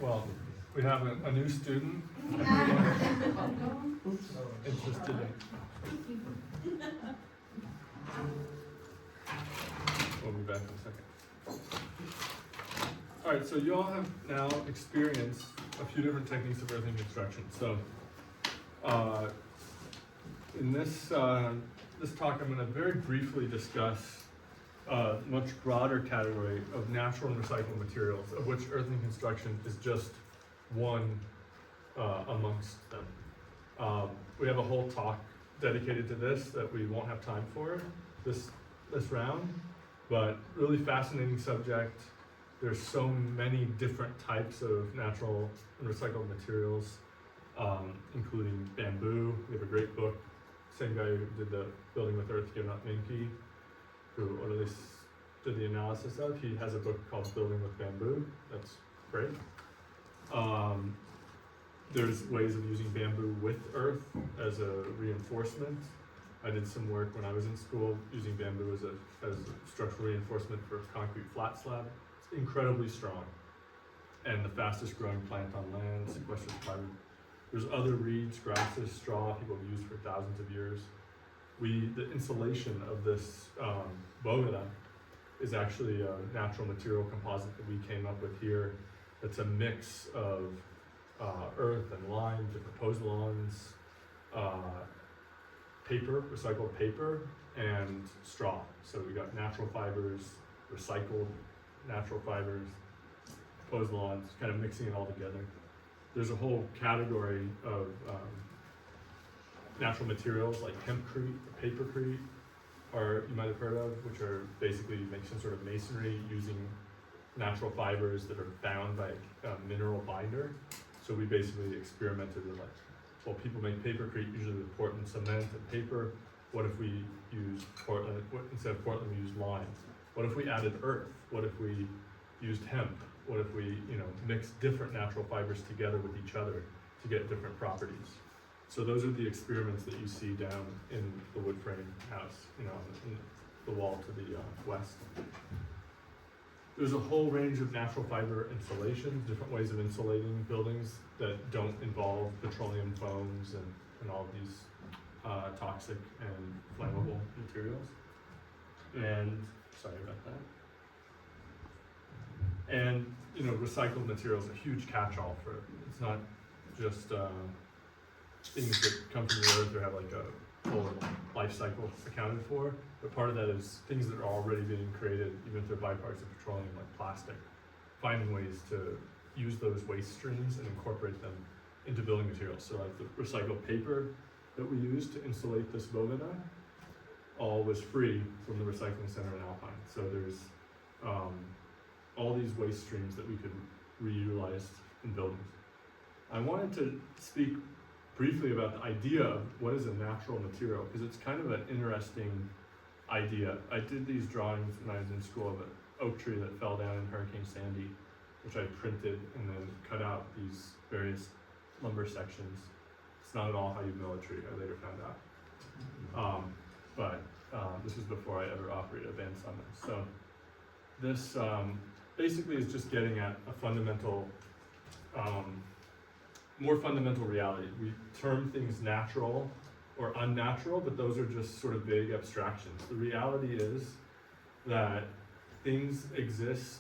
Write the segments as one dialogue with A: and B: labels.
A: Well, we have a new student. Interested in. We'll be back in a second. All right, so you all have now experienced a few different techniques of earthing construction. So in this talk, I'm going to very briefly discuss a much broader category of natural and recycled materials, of which earthing construction is just one amongst them. We have a whole talk dedicated to this that we won't have time for this round, but really fascinating subject. There's so many different types of natural and recycled materials, including bamboo. We have a great book, same guy who did the Building with Earth, Minky, who at least did the analysis of. He has a book called Building with Bamboo. That's great. There's ways of using bamboo with earth as a reinforcement. I did some work when I was in school using bamboo as a structural reinforcement for concrete flat slab. It's incredibly strong and the fastest growing plant on land, sequesters carbon. There's other reeds, grasses, straw people have used for thousands of years. The insulation of this boveda is actually a natural material composite that we came up with here. It's a mix of earth and lime, different pozzolans, paper, recycled paper, and straw. So we got natural fibers, recycled natural fibers, pozzolans, kind of mixing it all together. There's a whole category of natural materials like hempcrete, papercrete, you might have heard of, which are basically you make some sort of masonry using natural fibers that are bound by a mineral binder. So we basically experimented with well, people make papercrete usually with Portland cement and paper. What if we use Portland, instead of Portland we use lime? What if we added earth? What if we used hemp? What if we, mixed different natural fibers together with each other to get different properties? So those are the experiments that you see down in the wood frame house, in the wall to the west. There's a whole range of natural fiber insulations, different ways of insulating buildings that don't involve petroleum foams and all of these toxic and flammable materials. And, sorry about that. And, recycled materials, a huge catch-all for it. It's not just things that come from the earth or have like a full life cycle accounted for, but part of that is things that are already being created, even if they're byproducts of petroleum, like plastic. Finding ways to use those waste streams and incorporate them into building materials. So like the recycled paper that we used to insulate this boveda, all was free from the recycling center in Alpine. So there's all these waste streams that we could reutilize in buildings. I wanted to speak briefly about the idea of what is a natural material, because it's kind of an interesting idea. I did these drawings when I was in school of an oak tree that fell down in Hurricane Sandy, which I printed and then cut out these various lumber sections. It's not at all how you mill a tree, I later found out. But this was before I ever operated a band summit. So this basically is just getting at a fundamental, more fundamental reality. We term things natural or unnatural, but those are just sort of vague abstractions. The reality is that things exist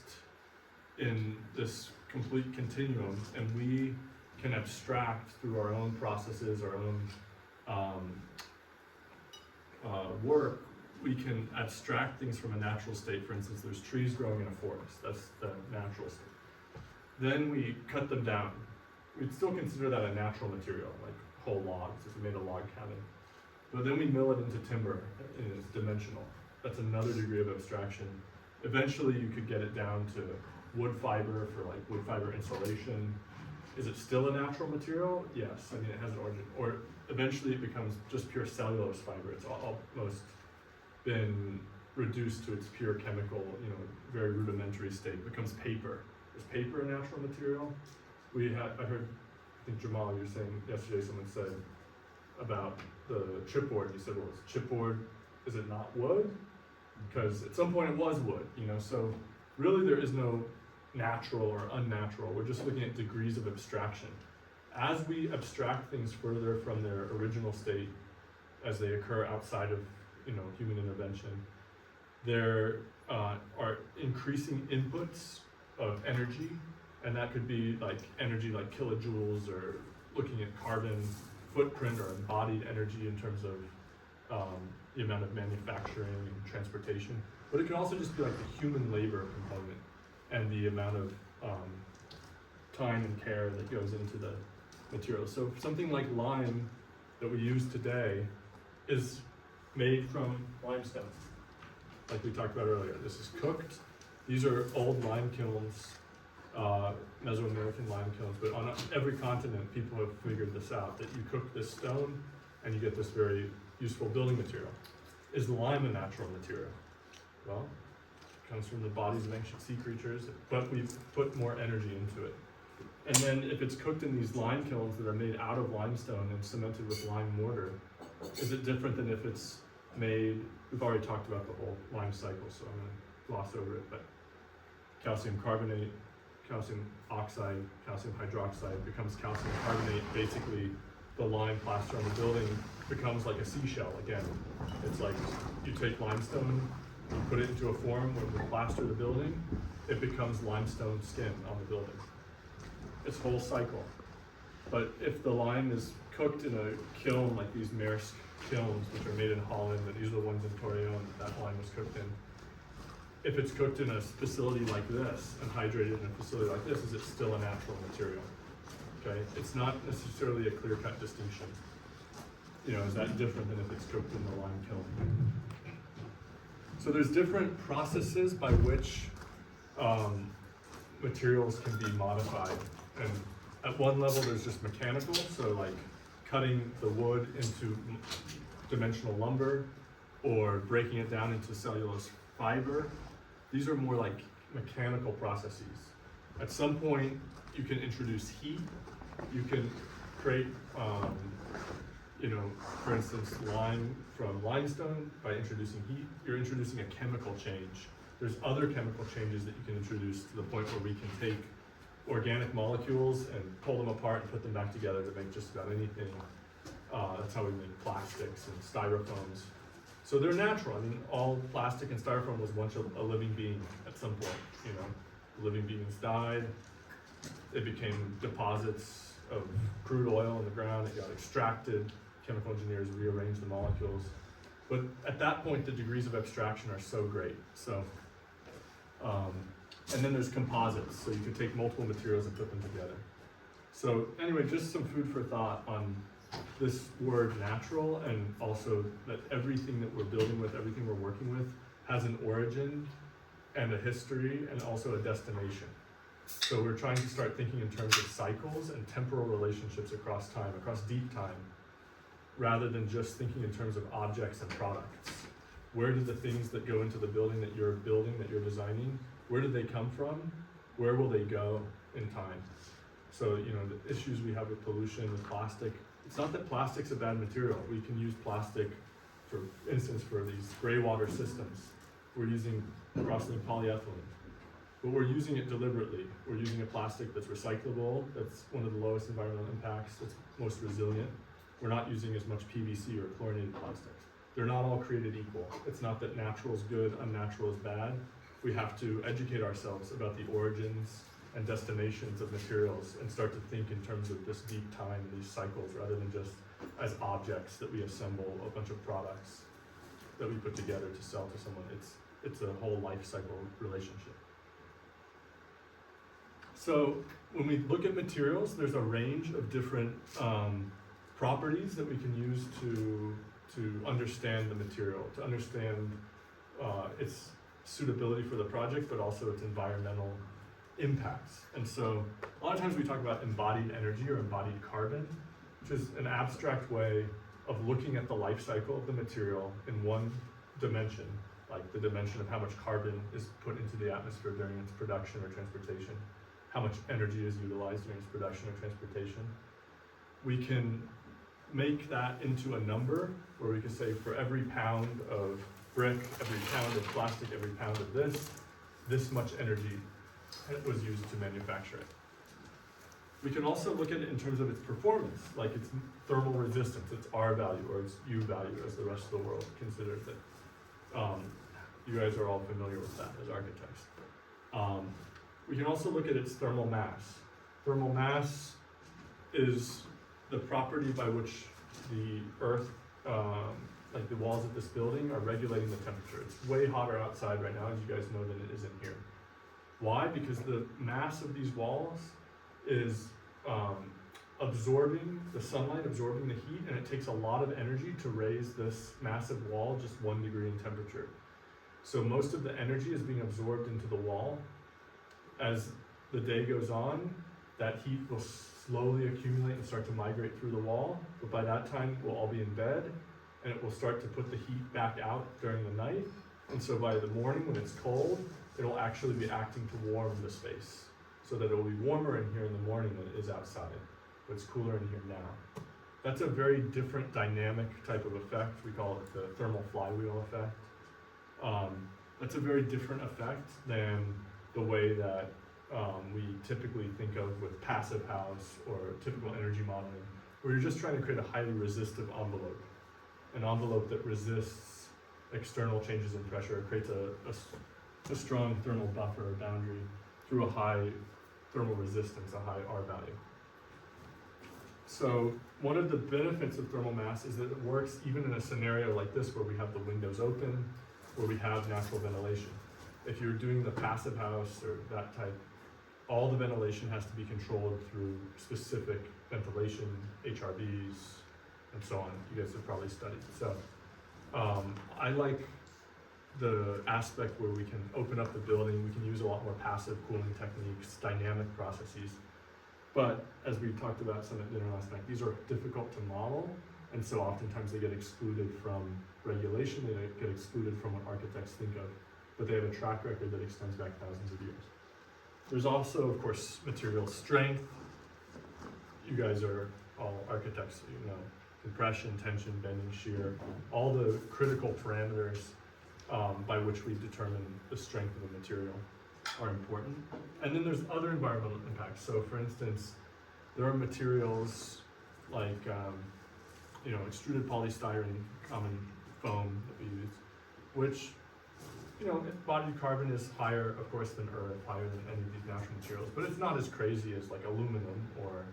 A: in this complete continuum, and we can abstract through our own processes, our own work. We can abstract things from a natural state. For instance, there's trees growing in a forest. That's the natural state. Then we cut them down. We'd still consider that a natural material, like whole logs, if we made a log cabin. But then we mill it into timber, and it's dimensional. That's another degree of abstraction. Eventually you could get it down to wood fiber for like wood fiber insulation. Is it still a natural material? Yes, I mean it has an origin. Or eventually it becomes just pure cellulose fiber. It's almost been reduced to its pure chemical, very rudimentary state. It becomes paper. Is paper a natural material? I heard, I think Jamal, you were saying yesterday, someone said about the chipboard. You said, well, is chipboard, is it not wood? Because at some point it was wood, so really there is no natural or unnatural. We're just looking at degrees of abstraction. As we abstract things further from their original state, as they occur outside of human intervention, there are increasing inputs of energy, and that could be like energy like kilojoules, or looking at carbon footprint or embodied energy in terms of the amount of manufacturing and transportation. But it could also just be like the human labor component and the amount of time and care that goes into the material. So something like lime that we use today is made from limestone, like we talked about earlier. This is cooked. These are old lime kilns, Mesoamerican lime kilns, but on every continent people have figured this out, that you cook this stone and you get this very useful building material. Is lime a natural material? Well, it comes from the bodies of ancient sea creatures, but we've put more energy into it. And then if it's cooked in these lime kilns that are made out of limestone and cemented with lime mortar, is it different than if it's made, we've already talked about the whole lime cycle, so I'm going to gloss over it, but calcium carbonate, calcium oxide, calcium hydroxide becomes calcium carbonate. Basically, the lime plaster on the building becomes like a seashell again. It's like you take limestone, you put it into a form when we plaster the building, it becomes limestone skin on the building. It's whole cycle. But if the lime is cooked in a kiln like these Maersk kilns, which are made in Holland, and these are the ones in Torreon that lime was cooked in. If it's cooked in a facility like this and hydrated in a facility like this, is it still a natural material? Okay, it's not necessarily a clear-cut distinction. Is that different than if it's cooked in the lime kiln? So there's different processes by which materials can be modified. And at one level, there's just mechanical, so like cutting the wood into dimensional lumber or breaking it down into cellulose fiber. These are more like mechanical processes. At some point, you can introduce heat. You can create, for instance, lime from limestone by introducing heat. You're introducing a chemical change. There's other chemical changes that you can introduce to the point where we can take organic molecules and pull them apart and put them back together to make just about anything. That's how we make plastics and styrofoams. So they're natural. I mean, all plastic and styrofoam was once a living being at some point. The living beings died. It became deposits of crude oil in the ground. It got extracted. Chemical engineers rearranged the molecules. But at that point, the degrees of abstraction are so great. So, and then there's composites. So you can take multiple materials and put them together. So anyway, just some food for thought on this word natural, and also that everything that we're building with, everything we're working with, has an origin and a history and also a destination. So we're trying to start thinking in terms of cycles and temporal relationships across time, across deep time, rather than just thinking in terms of objects and products. Where do the things that go into the building that you're designing, where did they come from? Where will they go in time? So, the issues we have with pollution, with plastic, it's not that plastic's a bad material. We can use plastic, for instance, for these gray water systems. We're using cross-linked polyethylene, but we're using it deliberately. We're using a plastic that's recyclable, that's one of the lowest environmental impacts, that's most resilient. We're not using as much PVC or chlorinated plastics. They're not all created equal. It's not that natural is good, unnatural is bad. We have to educate ourselves about the origins and destinations of materials and start to think in terms of this deep time, these cycles, rather than just as objects that we assemble a bunch of products that we put together to sell to someone. It's a whole life cycle relationship. So when we look at materials, there's a range of different properties that we can use to understand the material, to understand its suitability for the project, but also its environmental impacts. And so a lot of times we talk about embodied energy or embodied carbon, which is an abstract way of looking at the life cycle of the material in one dimension, like the dimension of how much carbon is put into the atmosphere during its production or transportation, how much energy is utilized during its production or transportation. We can make that into a number where we can say for every pound of brick, every pound of plastic, every pound of this much energy was used to manufacture it. We can also look at it in terms of its performance, like its thermal resistance, its R value or its U value as the rest of the world considers it. You guys are all familiar with that as architects. We can also look at its thermal mass. Thermal mass is the property by which the earth, like the walls of this building, are regulating the temperature. It's way hotter outside right now, as you guys know, than it is in here. Why? Because the mass of these walls is absorbing the sunlight, absorbing the heat, and it takes a lot of energy to raise this massive wall just 1 degree in temperature. So most of the energy is being absorbed into the wall. As the day goes on, that heat will slowly accumulate and start to migrate through the wall, but by that time we'll all be in bed, and it will start to put the heat back out during the night. And so by the morning when it's cold, it'll actually be acting to warm the space, so that it will be warmer in here in the morning than it is outside, but it's cooler in here now. That's a very different dynamic type of effect. We call it the thermal flywheel effect. That's a very different effect than the way that we typically think of with passive house or typical energy modeling, where you're just trying to create a highly resistive envelope. An envelope that resists external changes in pressure, creates a strong thermal buffer or boundary through a high thermal resistance, a high R value. So one of the benefits of thermal mass is that it works even in a scenario like this where we have the windows open, where we have natural ventilation. If you're doing the passive house or that type, all the ventilation has to be controlled through specific ventilation, HRVs, and so on. You guys have probably studied. So I like the aspect where we can open up the building, we can use a lot more passive cooling techniques, dynamic processes. But as we talked about some at dinner last night, these are difficult to model, and so oftentimes they get excluded from regulation, they get excluded from what architects think of, but they have a track record that extends back thousands of years. There's also, of course, material strength. You guys are all architects, so you know, compression, tension, bending, shear, all the critical parameters by which we determine the strength of a material are important. And then there's other environmental impacts. So for instance, there are materials like extruded polystyrene, common foam that we use, which embodied carbon is higher, of course, than earth, higher than any of these natural materials, but it's not as crazy as like aluminum or,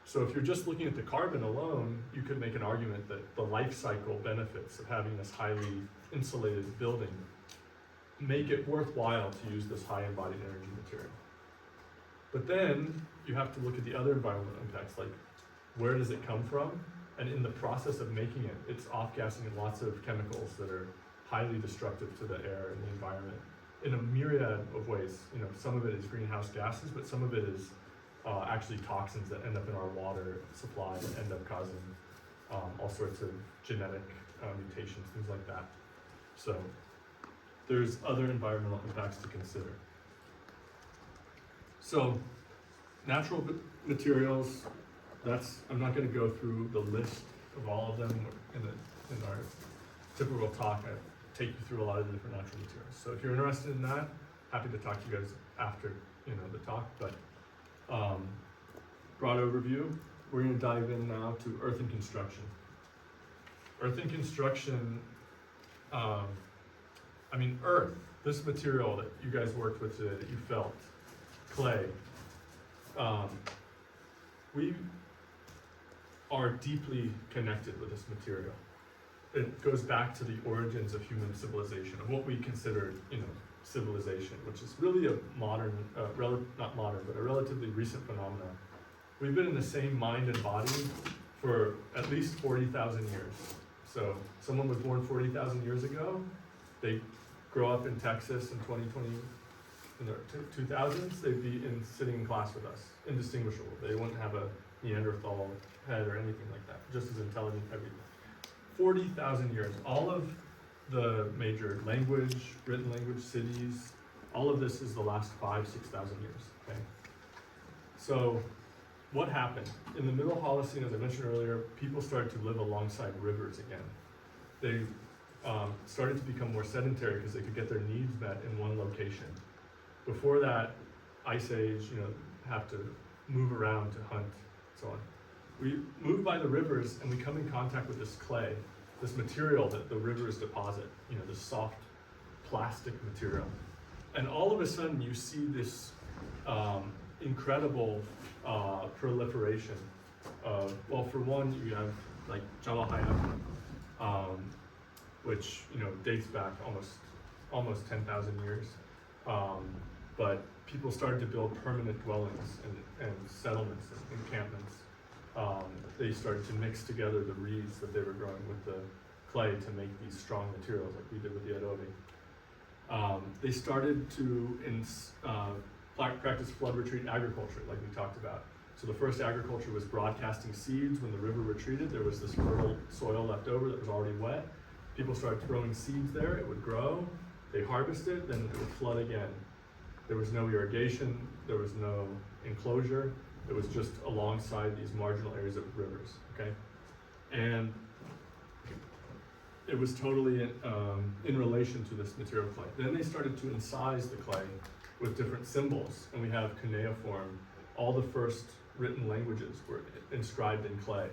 A: So if you're just looking at the carbon alone, you could make an argument that the life cycle benefits of having this highly insulated building make it worthwhile to use this high embodied energy material. But then you have to look at the other environmental impacts, like where does it come from? And in the process of making it, it's off-gassing lots of chemicals that are highly destructive to the air and the environment in a myriad of ways. Some of it is greenhouse gases, but some of it is actually toxins that end up in our water supply and end up causing all sorts of genetic mutations, things like that. So there's other environmental impacts to consider. So natural materials, I'm not going to go through the list of all of them in our typical talk. I take you through a lot of the different natural materials. So if you're interested in that, happy to talk to you guys after the talk. But broad overview, we're going to dive in now to earthen construction. Earthen construction, earth, this material that you guys worked with today, that you felt, clay, we are deeply connected with this material. It goes back to the origins of human civilization, of what we consider, civilization, which is really a modern, not modern, but a relatively recent phenomenon. We've been in the same mind and body for at least 40,000 years. So someone was born 40,000 years ago, they grow up in Texas in 2020, in the 2000s, they'd be sitting in class with us, indistinguishable. They wouldn't have a Neanderthal head or anything like that, just as intelligent, everything. 40,000 years, all of the major language, written language, cities, all of this is the last 6,000 years, okay? So what happened? In the Middle Holocene, as I mentioned earlier, people started to live alongside rivers again. They started to become more sedentary because they could get their needs met in one location. Before that, Ice Age, have to move around to hunt, so on. We move by the rivers and we come in contact with this clay, this material that the rivers deposit, this soft plastic material. And all of a sudden you see this incredible proliferation of, well, for one, you have like Jalahaya, which dates back almost 10,000 years. But people started to build permanent dwellings and settlements and encampments. They started to mix together the reeds that they were growing with the clay to make these strong materials like we did with the adobe. They started to practice flood retreat agriculture like we talked about. So the first agriculture was broadcasting seeds. When the river retreated, there was this fertile soil left over that was already wet. People started throwing seeds there, it would grow, they harvested, then it would flood again. There was no irrigation, there was no enclosure, it was just alongside these marginal areas of rivers, okay? And it was totally in relation to this material clay. Then they started to incise the clay with different symbols, and we have cuneiform. All the first written languages were inscribed in clay.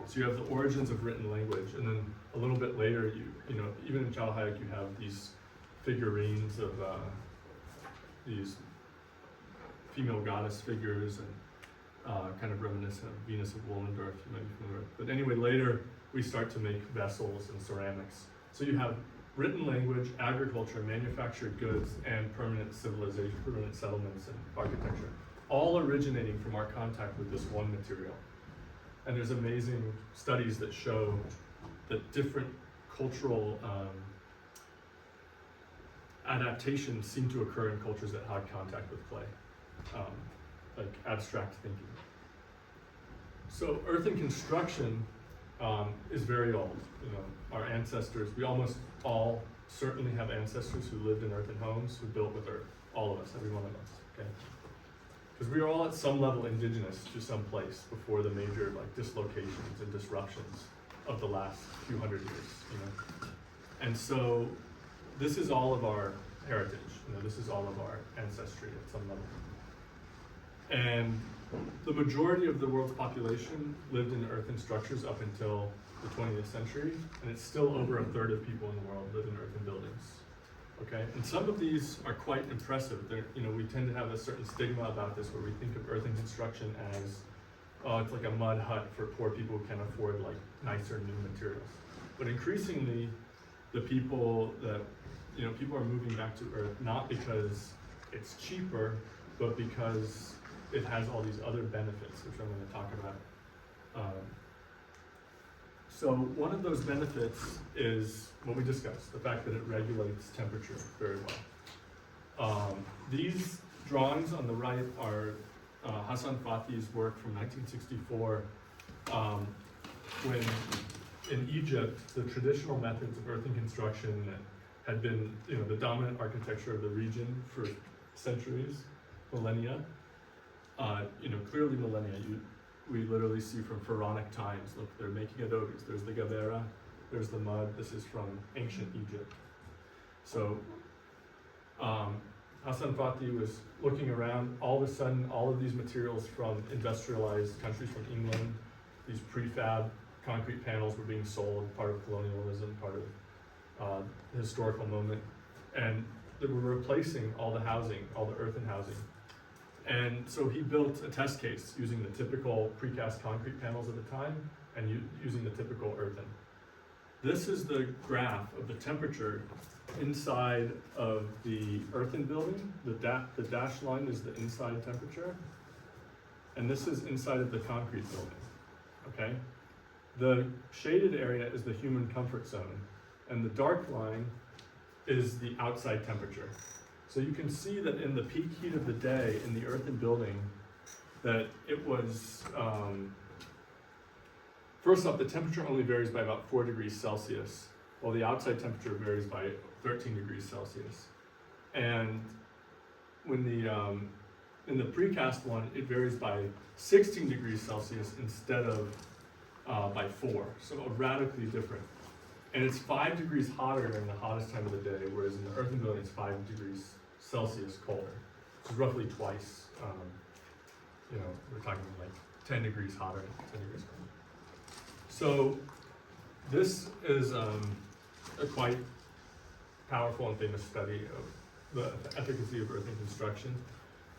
A: So you have the origins of written language, and then a little bit later, even in Chalhayak, you have these figurines of these female goddess figures and kind of reminiscent of Venus of Wollendorf, you might be familiar with. But anyway, later we start to make vessels and ceramics. So you have written language, agriculture, manufactured goods, and permanent civilization, permanent settlements and architecture, all originating from our contact with this one material. And there's amazing studies that show that different cultural adaptations seem to occur in cultures that had contact with clay, like abstract thinking. So earthen construction is very old. Our ancestors, we almost all certainly have ancestors who lived in earthen homes, who built with earth, all of us, every one of us, okay? Because we are all at some level indigenous to some place before the major dislocations and disruptions of the last few hundred years, And so this is all of our heritage, this is all of our ancestry at some level. And the majority of the world's population lived in earthen structures up until the 20th century, and it's still over a third of people in the world live in earthen buildings. Okay, and some of these are quite impressive. We tend to have a certain stigma about this, where we think of earthen construction as, oh, it's like a mud hut for poor people who can afford nicer new materials. But increasingly, the people that people are moving back to earth not because it's cheaper, but because it has all these other benefits, which I'm going to talk about. So one of those benefits is what we discussed, the fact that it regulates temperature very well. These drawings on the right are Hassan Fathi's work from 1964, when in Egypt, the traditional methods of earthen construction that had been the dominant architecture of the region for centuries, millennia, clearly millennia. We literally see from pharaonic times, look, they're making adobes. There's the gavera, there's the mud. This is from ancient Egypt. So Hassan Fathi was looking around. All of a sudden, all of these materials from industrialized countries, from England, these prefab concrete panels were being sold, part of colonialism, part of the historical moment. And they were replacing all the housing, all the earthen housing. And so he built a test case using the typical precast concrete panels of the time and using the typical earthen. This is the graph of the temperature inside of the earthen building. The dashed line is the inside temperature, and this is inside of the concrete building, okay? The shaded area is the human comfort zone, and the dark line is the outside temperature. So you can see that in the peak heat of the day in the earthen building, that it was, first off, the temperature only varies by about 4 degrees Celsius, while the outside temperature varies by 13 degrees Celsius. And when in the precast one, it varies by 16 degrees Celsius instead of by 4, so radically different. And it's 5 degrees hotter during the hottest time of the day, whereas in the earthen building it's 5 degrees Celsius colder. which is roughly twice, we're talking like 10 degrees hotter, 10 degrees colder. So this is a quite powerful and famous study of the efficacy of earthen construction,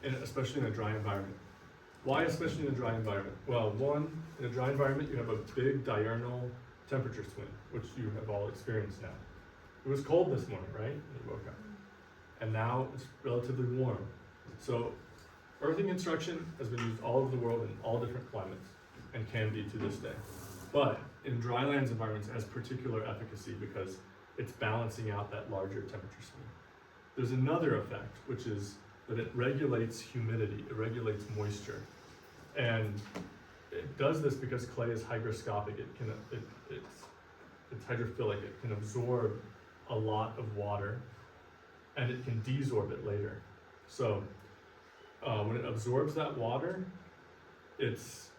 A: and especially in a dry environment. Why especially in a dry environment? Well, one, in a dry environment you have a big diurnal temperature swing, which you have all experienced now. It was cold this morning, right? You woke up. And now it's relatively warm. So earthen construction has been used all over the world in all different climates and can be to this day. But in drylands environments it has particular efficacy because it's balancing out that larger temperature swing. There's another effect, which is that it regulates humidity, it regulates moisture. And it does this because clay is hygroscopic, it's hydrophilic, it can absorb a lot of water and it can desorb it later. So when it absorbs that water, it's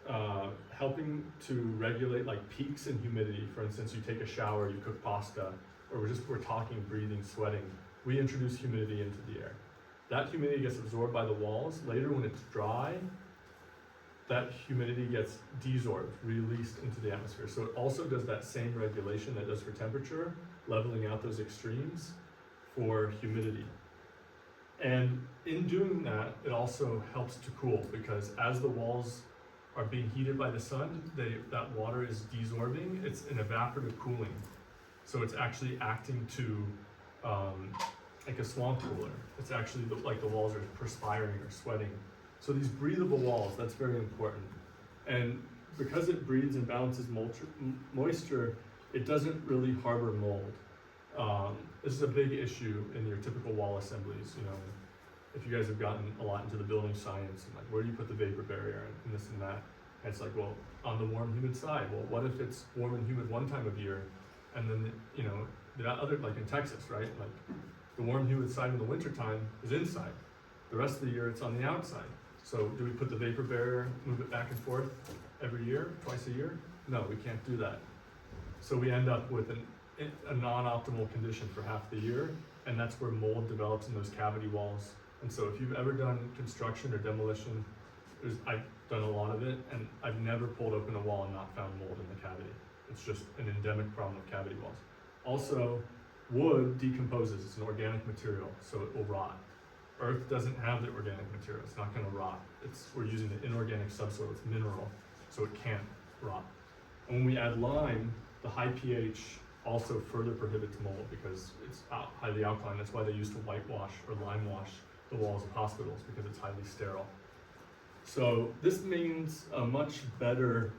A: helping to regulate like peaks in humidity. For instance, you take a shower, you cook pasta, or we're talking, breathing, sweating. We introduce humidity into the air. That humidity gets absorbed by the walls. Later when it's dry, that humidity gets desorbed, released into the atmosphere. So it also does that same regulation that it does for temperature, leveling out those extremes for humidity. And in doing that, it also helps to cool, because as the walls are being heated by the sun, that water is desorbing. It's an evaporative cooling. So it's actually acting to like a swamp cooler. It's actually like the walls are perspiring or sweating. So these breathable walls, that's very important. And because it breathes and balances moisture, it doesn't really harbor mold. This is a big issue in your typical wall assemblies. If you guys have gotten a lot into the building science and like where do you put the vapor barrier and this and that, and it's like, well, on the warm, humid side. Well, what if it's warm and humid one time of year, and then the other, like in Texas, right? Like the warm, humid side in the wintertime is inside. The rest of the year it's on the outside. So do we put the vapor barrier, move it back and forth every year, twice a year? No, we can't do that. So we end up with a non-optimal condition for half the year, and that's where mold develops in those cavity walls. And so if you've ever done construction or demolition, I've done a lot of it, and I've never pulled open a wall and not found mold in the cavity. It's just an endemic problem of cavity walls. Also, wood decomposes, it's an organic material, so it will rot. Earth doesn't have the organic material, it's not gonna rot. We're using the inorganic subsoil, it's mineral, so it can't rot. And when we add lime, the high pH also further prohibits mold because it's highly alkaline. That's why they used to whitewash or lime wash the walls of hospitals, because it's highly sterile. So this means a much better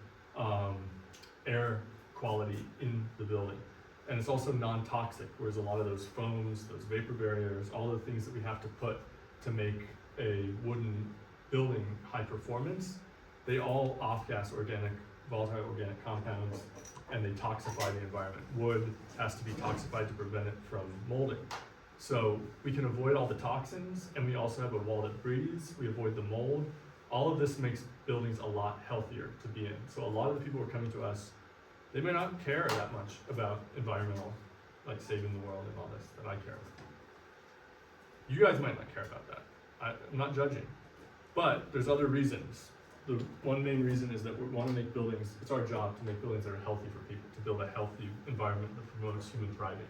A: air quality in the building. And it's also non-toxic, whereas a lot of those foams, those vapor barriers, all the things that we have to put to make a wooden building high performance, they all off-gas volatile organic compounds, and they toxify the environment. Wood has to be toxified to prevent it from molding. So we can avoid all the toxins, and we also have a wall that breathes, we avoid the mold. All of this makes buildings a lot healthier to be in. So a lot of the people who are coming to us, they may not care that much about environmental, like saving the world and all this that I care about. You guys might not care about that. I'm not judging. But there's other reasons. The one main reason is that we want to make buildings, it's our job to make buildings that are healthy for people, to build a healthy environment that promotes human thriving.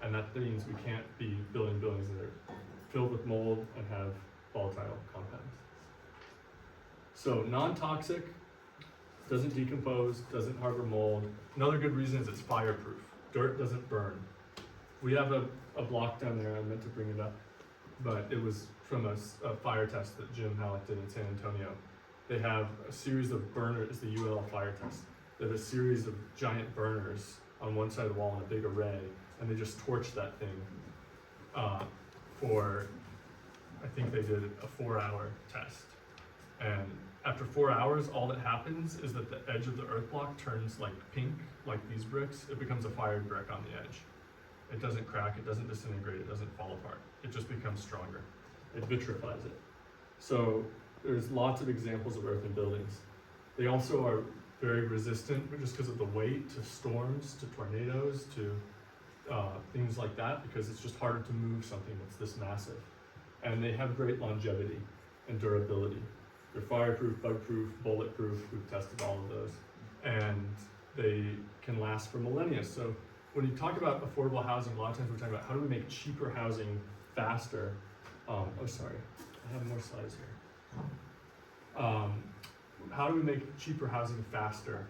A: And that means we can't be building buildings that are filled with mold and have volatile compounds. So non-toxic, doesn't decompose, doesn't harbor mold. Another good reason is it's fireproof. Dirt doesn't burn. We have a block down there, I meant to bring it up, but it was from a fire test that Jim Halleck did in San Antonio. They have a series of burners, it's the UL fire test. They have a series of giant burners on one side of the wall in a big array, and they just torched that thing for, I think they did a 4-hour test. And after 4 hours, all that happens is that the edge of the earth block turns like pink, like these bricks. It becomes a fired brick on the edge. It doesn't crack, it doesn't disintegrate, it doesn't fall apart. It just becomes stronger. It vitrifies it. So there's lots of examples of earthen buildings. They also are very resistant, just because of the weight, to storms, to tornadoes, to things like that, because it's just harder to move something that's this massive. and they have great longevity and durability. They're fireproof, bug-proof, bulletproof. We've tested all of those, and they can last for millennia. So when you talk about affordable housing, a lot of times we're talking about how do we make cheaper housing faster. Oh, sorry, I have more slides here. How do we make cheaper housing faster?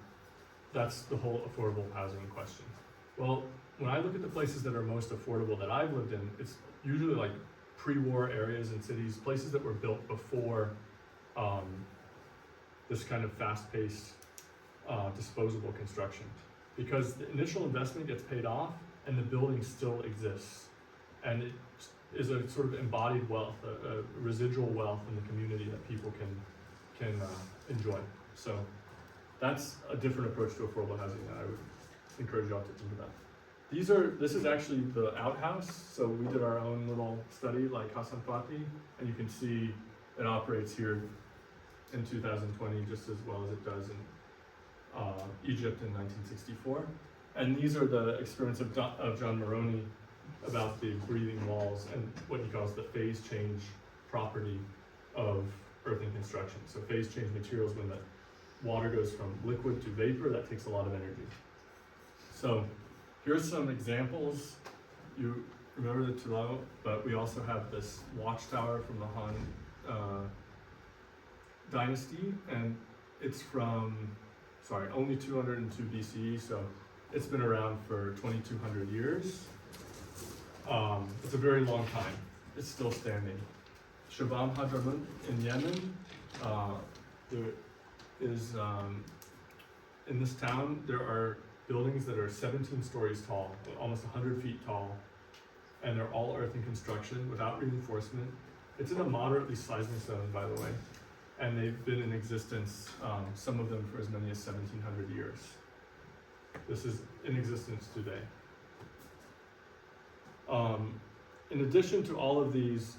A: That's the whole affordable housing question. Well, when I look at the places that are most affordable that I've lived in, it's usually like pre-war areas and cities, places that were built before this kind of fast-paced disposable construction. Because the initial investment gets paid off and the building still exists. And it is a sort of embodied wealth, a residual wealth in the community that people can enjoy. So that's a different approach to affordable housing that I would encourage you all to think about. This is actually the outhouse. So we did our own little study like Hassan Fatih, and you can see it operates here in 2020 just as well as it does in Egypt in 1964. And these are the experiments of John Moroni about the breathing walls and what he calls the phase change property of earthen construction. So phase change materials, when the water goes from liquid to vapor, that takes a lot of energy. So here's some examples. You remember the Tulao, but we also have this watchtower from the Han dynasty, and it's from, only 202 BCE, so it's been around for 2,200 years. It's a very long time. It's still standing. Shabam Hadramun in Yemen, there is, in this town, there are buildings that are 17 stories tall, almost 100 feet tall, and they're all earthen construction without reinforcement. It's in a moderately seismic zone, by the way, and they've been in existence, some of them for as many as 1,700 years. This is in existence today. In addition to all of these,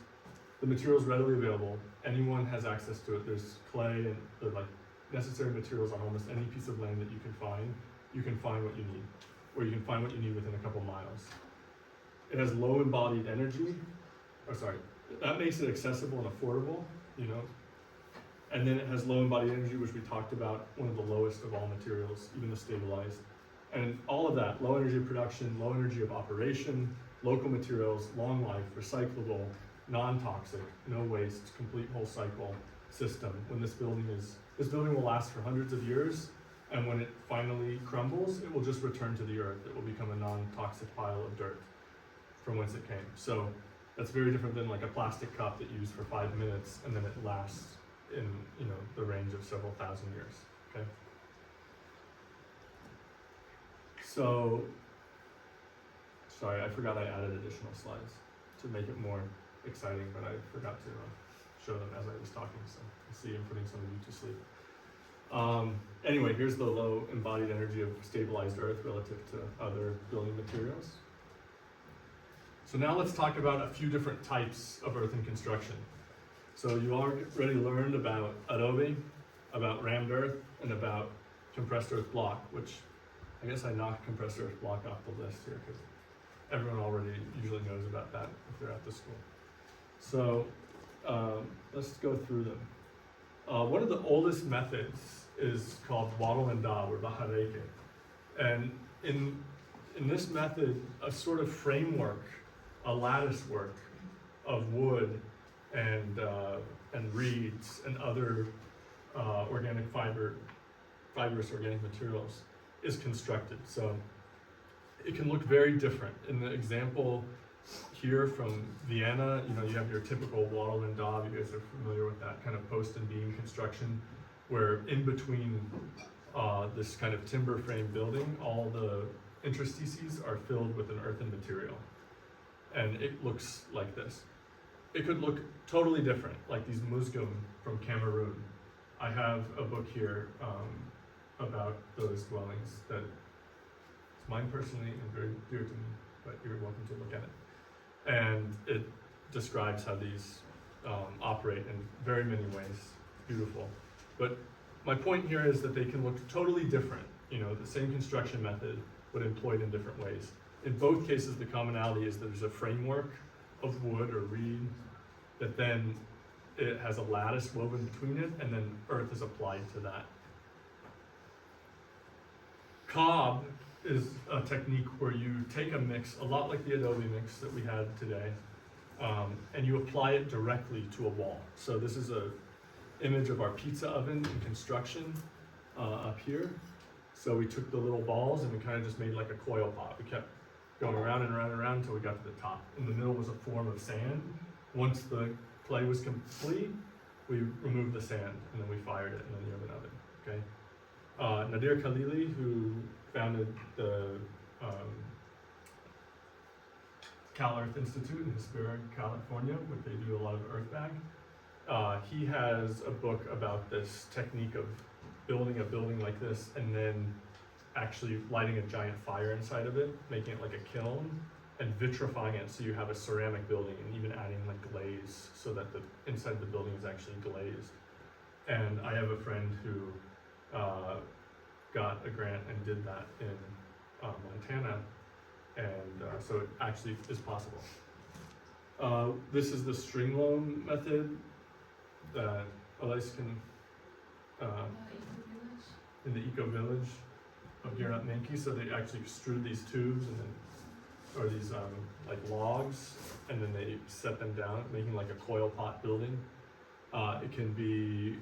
A: the materials readily available, anyone has access to it. There's clay and the necessary materials on almost any piece of land that you can find. You can find what you need, or you can find what you need within a couple miles. It has low embodied energy, that makes it accessible and affordable, and then it has low embodied energy, which we talked about, one of the lowest of all materials, even the stabilized. And all of that, low energy of production, low energy of operation, local materials, long life, recyclable, non-toxic, no waste, complete whole cycle system. When this building will last for hundreds of years, and when it finally crumbles, it will just return to the earth. It will become a non-toxic pile of dirt from whence it came. So that's very different than like a plastic cup that you use for 5 minutes and then it lasts in the range of several thousand years. Okay. So, sorry, I forgot I added additional slides to make it more exciting, but I forgot to show them as I was talking, so I see I'm putting some of you to sleep. Anyway, here's the low embodied energy of stabilized earth relative to other building materials. So now let's talk about a few different types of earthen construction. So you already learned about adobe, about rammed earth, and about compressed earth block, which I guess I knocked compressed earth block off the list here because everyone already usually knows about that if they're at the school. So let's go through them. One of the oldest methods is called wattle and daub, or bahareke. And in this method, a sort of framework, a lattice work of wood and reeds and other organic fibrous organic materials is constructed. So it can look very different. In the example here from Vienna, you have your typical wattle and daub. You guys are familiar with that kind of post and beam construction, where in between this kind of timber frame building, all the interstices are filled with an earthen material. And it looks like this. It could look totally different, like these musgum from Cameroon. I have a book here about those dwellings that it's mine personally and very dear to me, but you're welcome to look at it. And it describes how these operate in very many ways. Beautiful. But my point here is that they can look totally different. The same construction method, but employed in different ways. In both cases, the commonality is that there's a framework of wood or reed that then it has a lattice woven between it, and then earth is applied to that. Cob is a technique where you take a mix, a lot like the adobe mix that we had today, and you apply it directly to a wall. So this is a image of our pizza oven in construction up here. So we took the little balls and we kind of just made like a coil pot. We kept going around and around and around until we got to the top. In the middle was a form of sand. Once the clay was complete, we removed the sand and then we fired it in the oven, okay? Nadir Khalili, who founded the Cal Earth Institute in Hesperia, California, where they do a lot of earth bag. He has a book about this technique of building a building like this and then actually lighting a giant fire inside of it, making it like a kiln, and vitrifying it so you have a ceramic building, and even adding like glaze so that the inside of the building is actually glazed. And I have a friend who got a grant and did that in Montana, and so it actually is possible. This is the string loan method that Elise can, in the eco village of here at Minky. So they actually extrude these tubes and then, or these like logs, and then they set them down, making like a coil pot building. It can be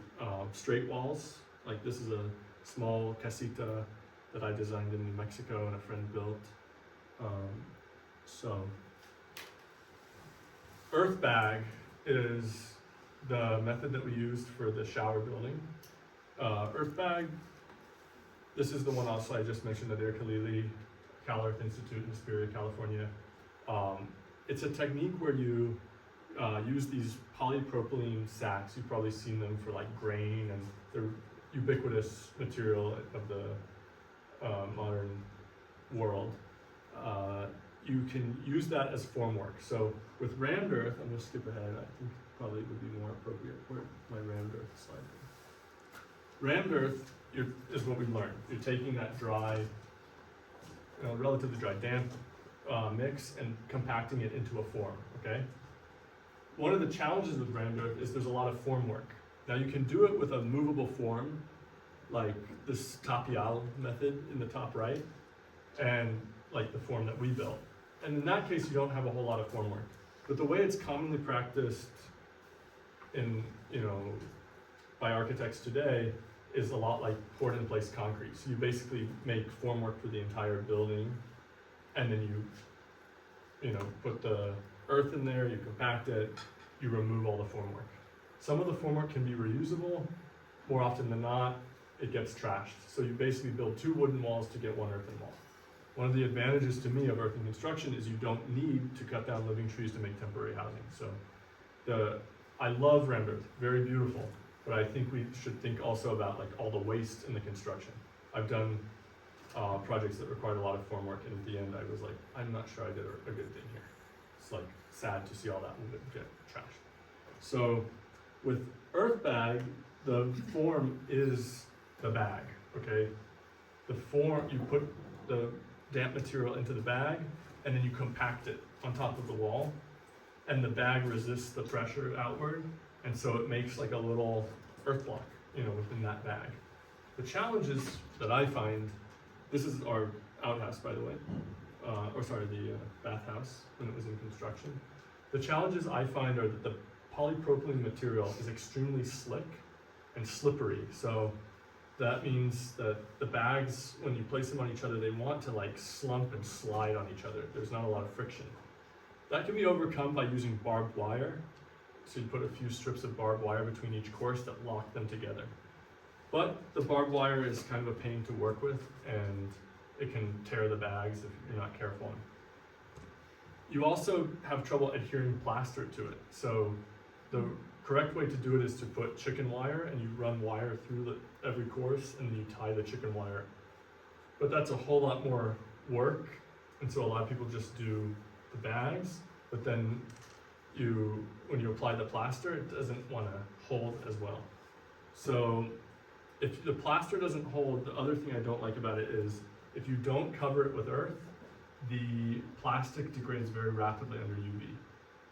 A: straight walls, like this is a small casita that I designed in New Mexico and a friend built. So earth bag is the method that we used for the shower building. Earth bag, this is the one also I just mentioned, Nadir Khalili, Cal Earth Institute in Hesperia, California. It's a technique where you use these polypropylene sacks. You've probably seen them for like grain, and they're ubiquitous material of the modern world. You can use that as formwork. So with rammed earth, I'm gonna skip ahead, I think probably would be more appropriate for my rammed earth slide. Rammed earth is what we learned. You're taking that dry, relatively dry, damp mix and compacting it into a form, okay? One of the challenges with rammed earth is there's a lot of form work. Now you can do it with a movable form, like this tapial method in the top right, and like the form that we built. And in that case, you don't have a whole lot of form work. But the way it's commonly practiced in, by architects today is a lot like poured in place concrete. So you basically make formwork for the entire building, and then you put the earth in there, you compact it, you remove all the formwork. Some of the formwork can be reusable. More often than not, it gets trashed. So you basically build 2 wooden walls to get 1 earthen wall. One of the advantages to me of earthen construction is you don't need to cut down living trees to make temporary housing. So I love rammed earth, very beautiful, but I think we should think also about like all the waste in the construction. I've done projects that required a lot of formwork, and at the end I was like, I'm not sure I did a good thing here. It's like sad to see all that wood get trashed. So with earth bag, the form is the bag, okay? The form, you put the damp material into the bag, and then you compact it on top of the wall, and the bag resists the pressure outward, and so it makes like a little earth block, within that bag. The challenges that I find, this is our outhouse, by the way, the bathhouse when it was in construction. The challenges I find are that the polypropylene material is extremely slick and slippery. So that means that the bags, when you place them on each other, they want to like slump and slide on each other. There's not a lot of friction. That can be overcome by using barbed wire. So you put a few strips of barbed wire between each course that lock them together. But the barbed wire is kind of a pain to work with, and it can tear the bags if you're not careful. You also have trouble adhering plaster to it. So the correct way to do it is to put chicken wire, and you run wire through every course, and then you tie the chicken wire. But that's a whole lot more work, and so a lot of people just do the bags, but then when you apply the plaster, it doesn't want to hold as well. So if the plaster doesn't hold, the other thing I don't like about it is if you don't cover it with earth, the plastic degrades very rapidly under UV.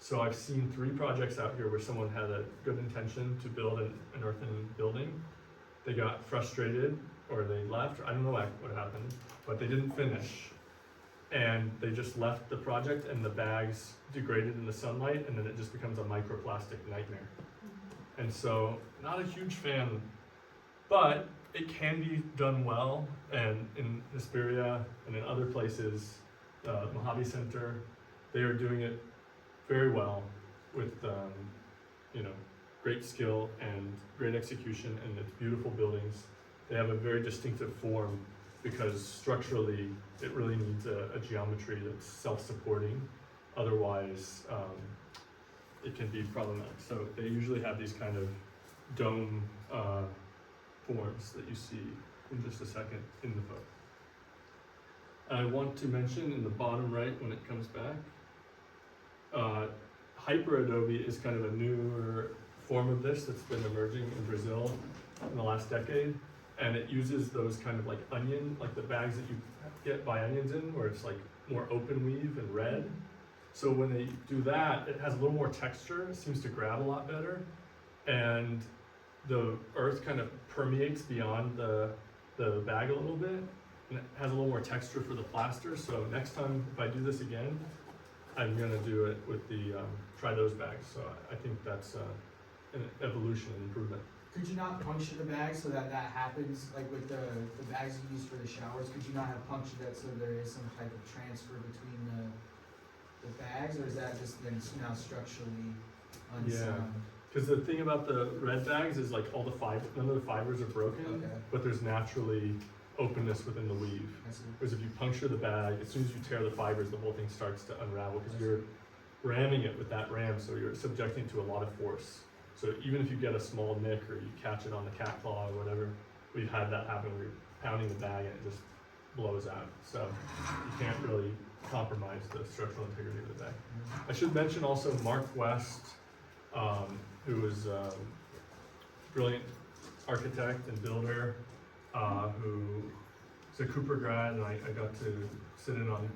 A: So I've seen 3 projects out here where someone had a good intention to build an earthen building. They got frustrated, or they left, I don't know what happened, but they didn't finish. And they just left the project, and the bags degraded in the sunlight, and then it just becomes a microplastic nightmare. And so, not a huge fan, but it can be done well, and in Hesperia and in other places, Mojave Center, they are doing it very well with great skill and great execution, and it's beautiful buildings. They have a very distinctive form because structurally it really needs a geometry that's self-supporting. Otherwise, it can be problematic. So they usually have these kind of dome forms that you see in just a second in the book. I want to mention in the bottom right when it comes back, Hyper Adobe is kind of a newer form of this that's been emerging in Brazil in the last decade, and it uses those kind of like onion, like the bags that you buy onions in, where it's like more open weave and red. So when they do that, it has a little more texture, it seems to grab a lot better, and the earth kind of permeates beyond the bag a little bit, and it has a little more texture for the plaster. So next time if I do this again, I'm gonna do it with the, try those bags. So I think that's an evolution and improvement.
B: Could you not puncture the bags so that happens, like with the bags you use for the showers? Could you not have punctured that so there is some type of transfer between the bags, or is that just then now structurally unsound?
A: Because the thing about the red bags is like none of the fibers are broken,
B: Okay.
A: but there's naturally openness within the weave.
B: I see.
A: Whereas if you puncture the bag, as soon as you tear the fibers, the whole thing starts to unravel because you're ramming it with that ram, so you're subjecting to a lot of force. So even if you get a small nick or you catch it on the cat claw or whatever, we've had that happen where you're pounding the bag and it just blows out. So you can't really compromise the structural integrity of the bag. I should mention also Mark West, who is a brilliant architect and builder, who is a Cooper grad, and I got to sit in on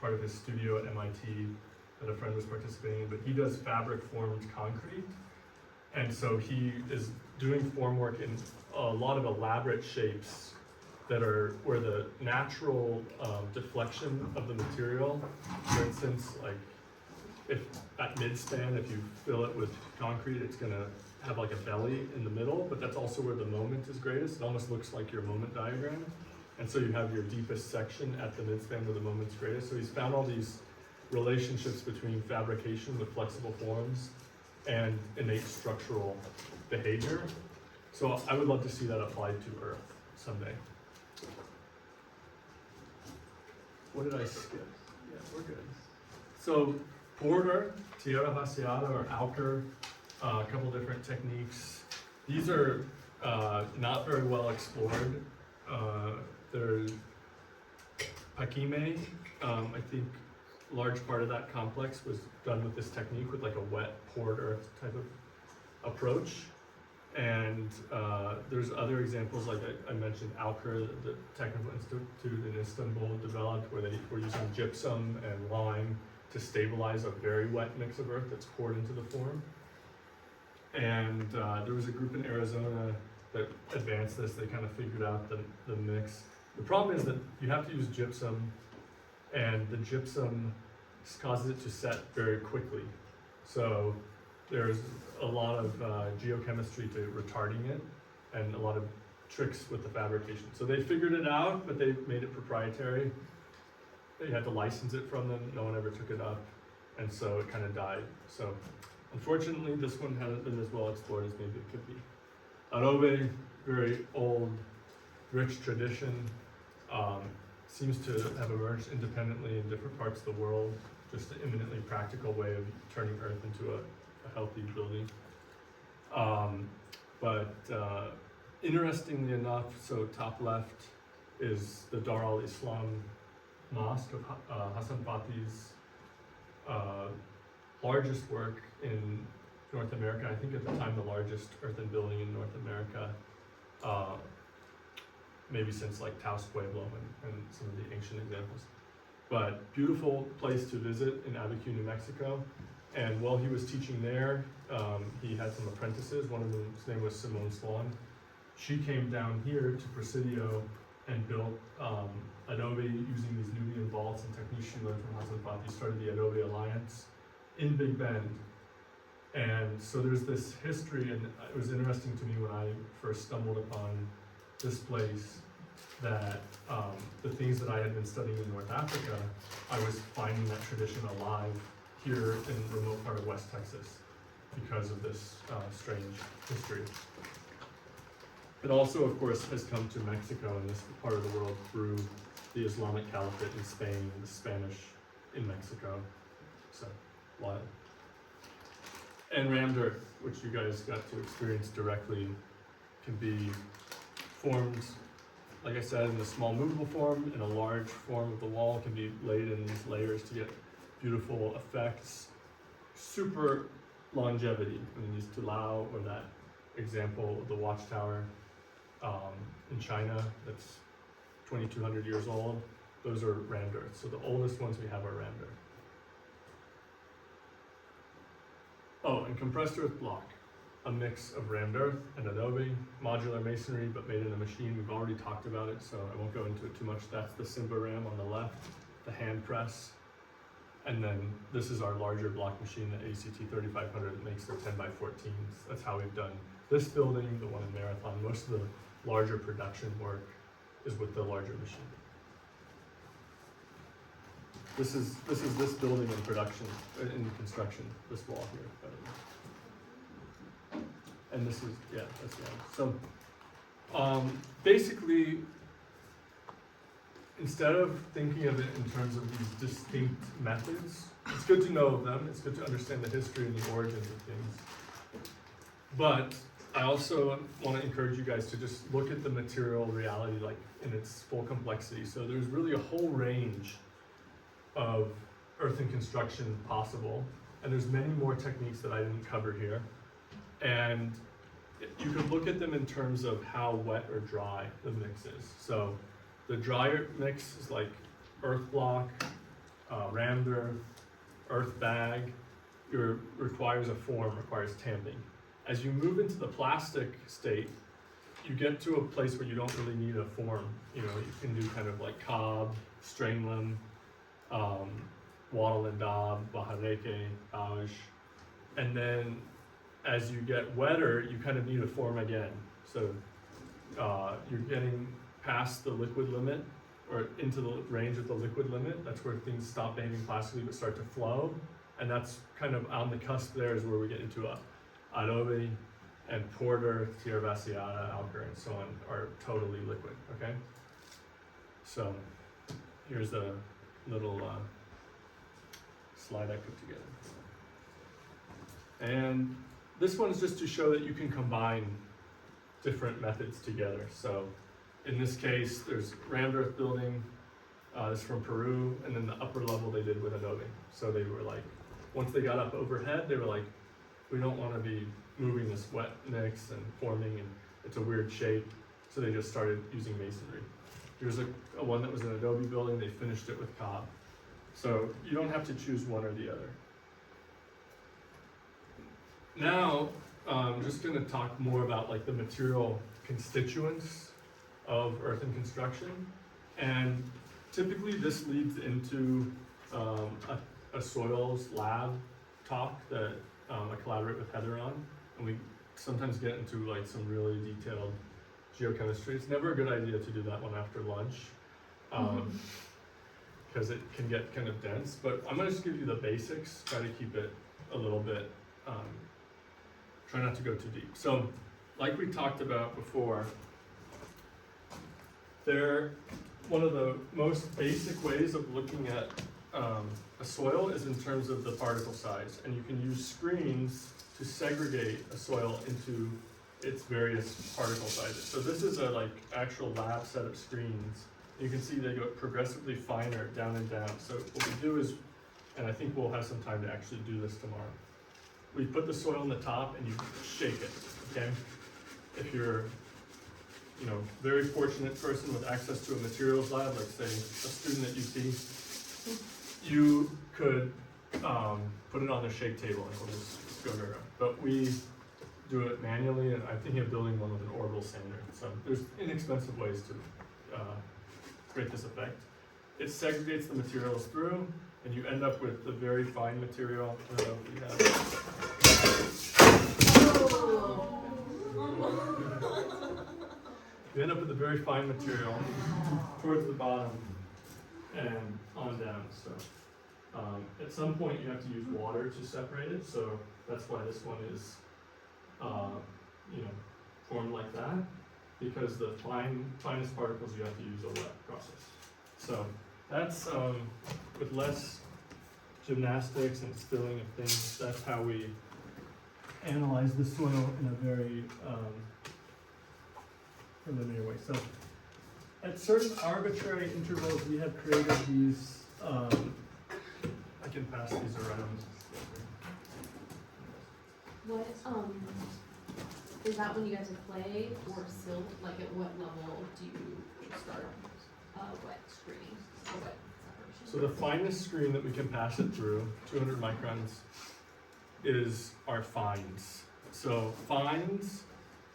A: part of his studio at MIT that a friend was participating in, but he does fabric formed concrete, and so he is doing formwork in a lot of elaborate shapes that are where the natural deflection of the material, for instance, like if at midspan, if you fill it with concrete, it's gonna have like a belly in the middle, but that's also where the moment is greatest. It almost looks like your moment diagram. And so you have your deepest section at the midspan where the moment's greatest. So he's found all these relationships between fabrication with flexible forms and innate structural behavior. So I would love to see that applied to Earth someday. What did I skip? Yeah, we're good. So poured earth, tierra vaciada or alker, a couple different techniques. These are not very well explored. There's Paquime, I think large part of that complex was done with this technique with like a wet poured earth type of approach. And there's other examples, like I mentioned Alker, the Technical Institute in Istanbul developed, where they were using gypsum and lime to stabilize a very wet mix of earth that's poured into the form. And there was a group in Arizona that advanced this. They kind of figured out the mix. The problem is that you have to use gypsum, and the gypsum causes it to set very quickly. So there's a lot of geochemistry to retarding it, and a lot of tricks with the fabrication. So they figured it out, but they made it proprietary. They had to license it from them. No one ever took it up, and so it kind of died. So unfortunately, this one hasn't been as well explored as maybe it could be. Adobe, very old, rich tradition, seems to have emerged independently in different parts of the world. Just an eminently practical way of turning earth into a healthy building. But interestingly enough, so top left is the Dar al-Islam Mosque of Hassan Fatih's largest work in North America. I think at the time the largest earthen building in North America, maybe since like Taos Pueblo and some of the ancient examples. but beautiful place to visit in Abiquiu, New Mexico. And while he was teaching there, he had some apprentices. One of them's name was Simone Swan. She came down here to Presidio and built Adobe using these Nubian vaults and techniques she learned from Hassan Fatih. Started the Adobe Alliance in Big Bend. And so there's this history, and it was interesting to me when I first stumbled upon this place that the things that I had been studying in North Africa, I was finding that tradition alive here in the remote part of West Texas because of this strange history. It also, of course, has come to Mexico and this part of the world through the Islamic Caliphate in Spain, the Spanish in Mexico. So, wild. And rammed earth, which you guys got to experience directly, can be formed, like I said, in a small movable form, in a large form of the wall, can be laid in these layers to get beautiful effects. Super longevity. I mean, these Tulao, or that example of the watchtower in China that's 2,200 years old, those are rammed earth. So the oldest ones we have are rammed earth. Oh, and compressed earth block, a mix of rammed earth and adobe, modular masonry, but made in a machine. We've already talked about it, so I won't go into it too much. That's the Simba Ram on the left, the hand press. And then this is our larger block machine, the ACT 3500, that makes the 10x14s. That's how we've done this building, the one in Marathon. Most of the larger production work is with the larger machine. This is this building in production, in construction, this wall here. And this is, yeah, that's the end. So basically, instead of thinking of it in terms of these distinct methods, it's good to know of them, it's good to understand the history and the origins of things. But I also want to encourage you guys to just look at the material reality like in its full complexity. So there's really a whole range of earthen construction possible, and there's many more techniques that I didn't cover here. And you could look at them in terms of how wet or dry the mix is. So the drier mix is like earth block, rammed earth, earth bag. It requires a form, requires tamping. As you move into the plastic state, you get to a place where you don't really need a form. You know, you can do kind of like cob, strainlim, wattle and daub, bajareke, bausch. And then as you get wetter, you kind of need a form again. So you're getting past the liquid limit, or into the range of the liquid limit. That's where things stop behaving plastically but start to flow. And that's kind of on the cusp there is where we get into adobe and porter, tierra vaciada, algar, and so on are totally liquid, okay? So here's a little slide I put together. And this one is just to show that you can combine different methods together. So in this case, there's rammed earth building, this is from Peru, and then the upper level they did with adobe. So they were like, once they got up overhead, they were like, we don't want to be moving this wet mix and forming, and it's a weird shape. So they just started using masonry. Here's a one that was an adobe building, they finished it with cob. So you don't have to choose one or the other. Now, I'm just going to talk more about like the material constituents of earthen construction. And typically this leads into a soils lab talk that I collaborate with Heather on. And we sometimes get into like some really detailed geochemistry. It's never a good idea to do that one after lunch because it can get kind of dense. But I'm going to just give you the basics, try to keep it a little bit, try not to go too deep. So like we talked about before, one of the most basic ways of looking at a soil is in terms of the particle size. And you can use screens to segregate a soil into its various particle sizes. So this is a like actual lab set of screens. You can see they go progressively finer down and down. So what we do is, and I think we'll have some time to actually do this tomorrow, we put the soil on the top and you shake it, okay? If you're very fortunate person with access to a materials lab, like say a student at UT, you could put it on the shake table and it'll just go around. But we do it manually, and I'm thinking of building one with an orbital sander. So there's inexpensive ways to create this effect. It segregates the materials through, and you end up with the very fine material. I don't know if we have. You end up with a very fine material towards the bottom and on down. So at some point you have to use water to separate it. So that's why this one is, formed like that, because the finest particles you have to use a wet process. So that's with less gymnastics and spilling of things. That's how we analyze the soil in a very preliminary way. So at certain arbitrary intervals, we have created these. I can pass these around.
C: What is that when you guys are clay or silt? Like at what level do you start wet screening or wet separation?
A: So the finest screen that we can pass it through, 200 microns, is our fines. So fines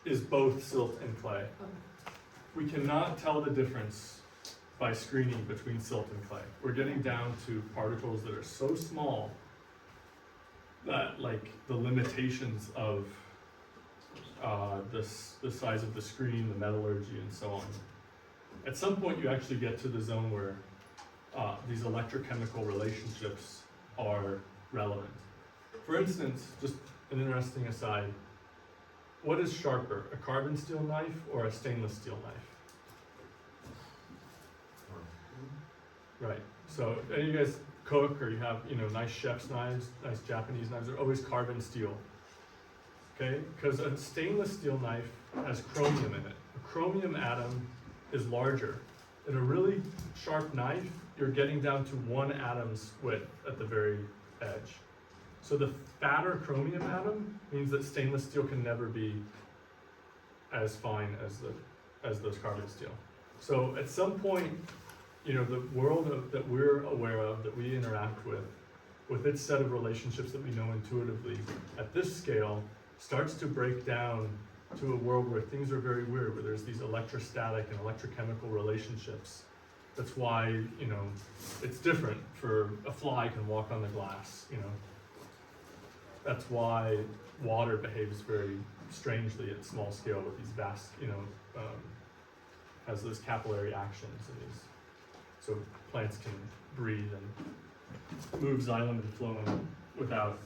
A: is both silt and clay.
C: Okay.
A: We cannot tell the difference by screening between silt and clay. We're getting down to particles that are so small that, like, the limitations of the size of the screen, the metallurgy, and so on. At some point, you actually get to the zone where these electrochemical relationships are relevant. For instance, just an interesting aside, what is sharper, a carbon steel knife or a stainless steel knife? Right, so if any of you guys cook or you have, nice chef's knives, nice Japanese knives, they're always carbon steel. Okay, because a stainless steel knife has chromium in it. A chromium atom is larger. In a really sharp knife, you're getting down to 1 atom's width at the very edge. So the fatter chromium atom means that stainless steel can never be as fine as those carbon steel. So at some point, the world that we're aware of, that we interact with its set of relationships that we know intuitively, at this scale, starts to break down to a world where things are very weird, where there's these electrostatic and electrochemical relationships. That's why, it's different for a fly can walk on the glass, That's why water behaves very strangely at small scale with these vast, has those capillary actions and these, so plants can breathe and move xylem and phloem without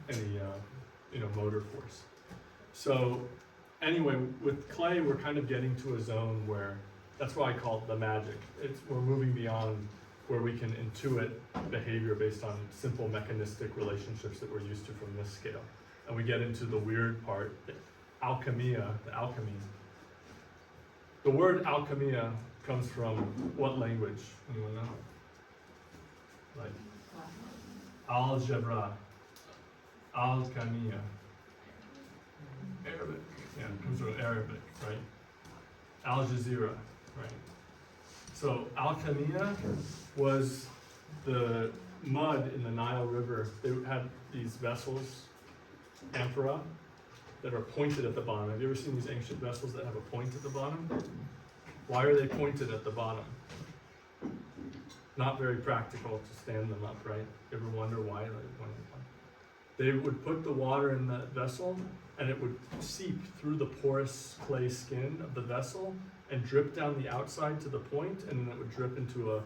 A: any, motor force. So anyway, with clay, we're kind of getting to a zone where, that's why I call it the magic. We're moving beyond where we can intuit behavior based on simple mechanistic relationships that we're used to from this scale. And we get into the weird part, the alchemia, the alchemy. The word alchemia comes from what language? Anyone know? Like algebra, alchemia. Arabic. Yeah, it comes from Arabic, right? Al Jazeera, right? So alchemia was the mud in the Nile River. They had these vessels, amphora, that are pointed at the bottom. Have you ever seen these ancient vessels that have a point at the bottom? Why are they pointed at the bottom? Not very practical to stand them up, right? You ever wonder why? They would put the water in the vessel, and it would seep through the porous clay skin of the vessel and drip down the outside to the point, and then it would drip into a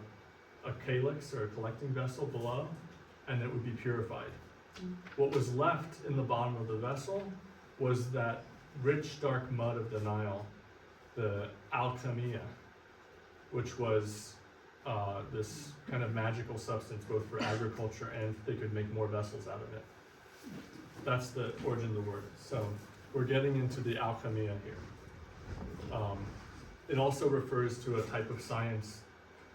A: calyx or a collecting vessel below, and it would be purified. What was left in the bottom of the vessel was that rich, dark mud of the Nile, the alchemia, which was this kind of magical substance both for agriculture and they could make more vessels out of it. That's the origin of the word. So we're getting into the alchemia here. It also refers to a type of science,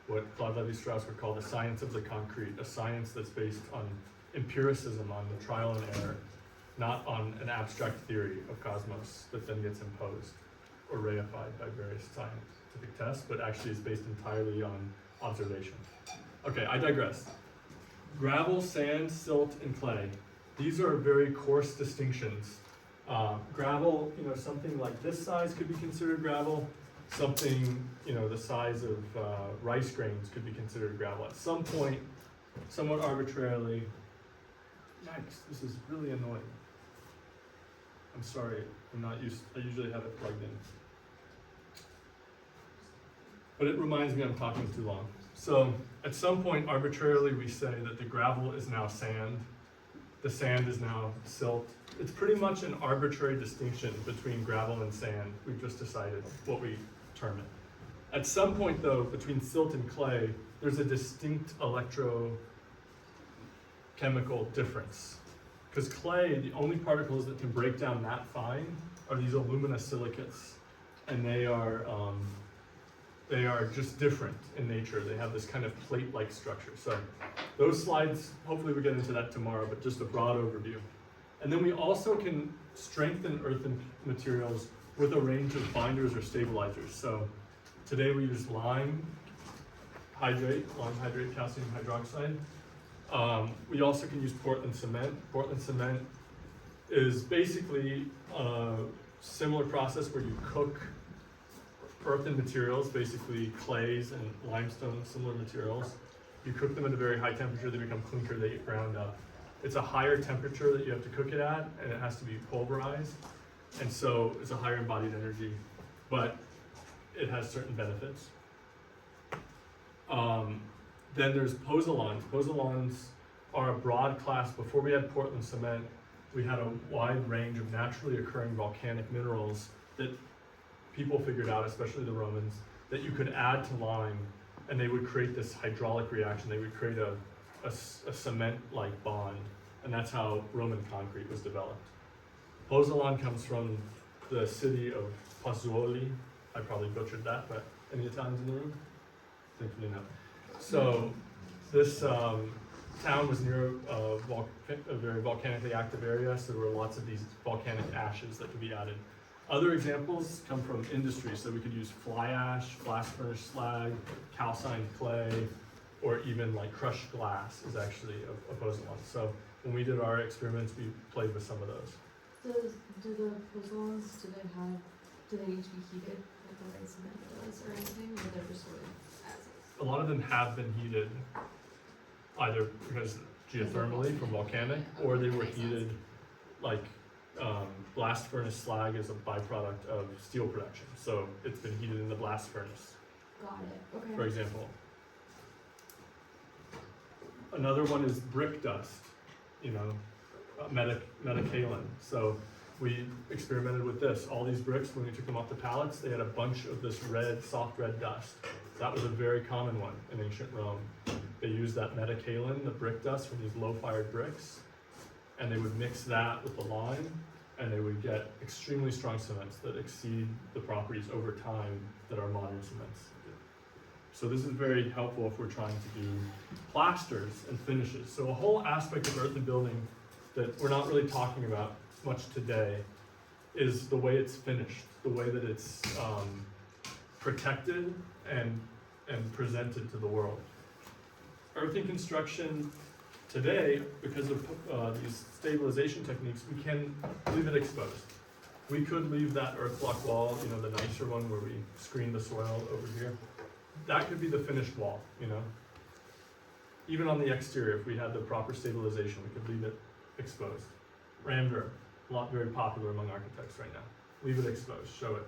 A: what Claude Lévi-Strauss would call the science of the concrete, a science that's based on empiricism, on the trial and error, not on an abstract theory of cosmos that then gets imposed or reified by various scientific tests, but actually is based entirely on observation. Okay, I digress. Gravel, sand, silt, and clay. These are very coarse distinctions. Gravel, something like this size could be considered gravel. Something, the size of rice grains could be considered gravel. At some point, somewhat arbitrarily, yikes, this is really annoying. I'm sorry, I usually have it plugged in. But it reminds me I'm talking too long. So at some point, arbitrarily, we say that the gravel is now sand, the sand is now silt. It's pretty much an arbitrary distinction between gravel and sand. We've just decided what we term it. At some point, though, between silt and clay, there's a distinct electrochemical difference. Because clay, the only particles that can break down that fine are these aluminosilicates, and they are just different in nature. They have this kind of plate-like structure. So those slides, hopefully we get into that tomorrow, but just a broad overview. And then we also can strengthen earthen materials with a range of binders or stabilizers. So today we use lime hydrate calcium hydroxide. We also can use Portland cement. Portland cement is basically a similar process where you cook earthen materials, basically clays and limestone, similar materials. You cook them at a very high temperature, they become clinker, they get ground up. It's a higher temperature that you have to cook it at, and it has to be pulverized. And so it's a higher embodied energy, but it has certain benefits. Then there's pozzolans. Pozzolans are a broad class. Before we had Portland cement, we had a wide range of naturally occurring volcanic minerals that people figured out, especially the Romans, that you could add to lime and they would create this hydraulic reaction. They would create a cement-like bond, and that's how Roman concrete was developed. Pozzolan comes from the city of Pozzuoli. I probably butchered that, but any Italians in the room? Thankfully no. So this town was near a very volcanically active area, so there were lots of these volcanic ashes that could be added. Other examples come from industry, so we could use fly ash, blast furnace slag, calcined clay, or even like crushed glass is actually a pozzolan. So when we did our experiments, we played with some of those.
C: Do the pozzolans, do they need to be heated like the way cement does or anything, or they're just sort of as is?
A: A lot of them have been heated, either because geothermally from volcanic, or they were heated like blast furnace slag is a byproduct of steel production. So it's been heated in the blast furnace,
C: Got it, okay.
A: for example. Another one is brick dust, metakaolin. So we experimented with this. All these bricks, when we took them off the pallets, they had a bunch of this red, soft red dust. That was a very common one in ancient Rome. They used that metakaolin, the brick dust from these low-fired bricks, and they would mix that with the lime, and they would get extremely strong cements that exceed the properties over time that are modern cements do. So this is very helpful if we're trying to do plasters and finishes. So a whole aspect of earthen building that we're not really talking about much today is the way it's finished, the way that it's protected and presented to the world. Earthen construction today, because of these stabilization techniques, we can leave it exposed. We could leave that earth block wall, the nicer one where we screen the soil over here. That could be the finished wall, Even on the exterior, if we had the proper stabilization, we could leave it exposed. Ramder, very popular among architects right now. Leave it exposed, show it.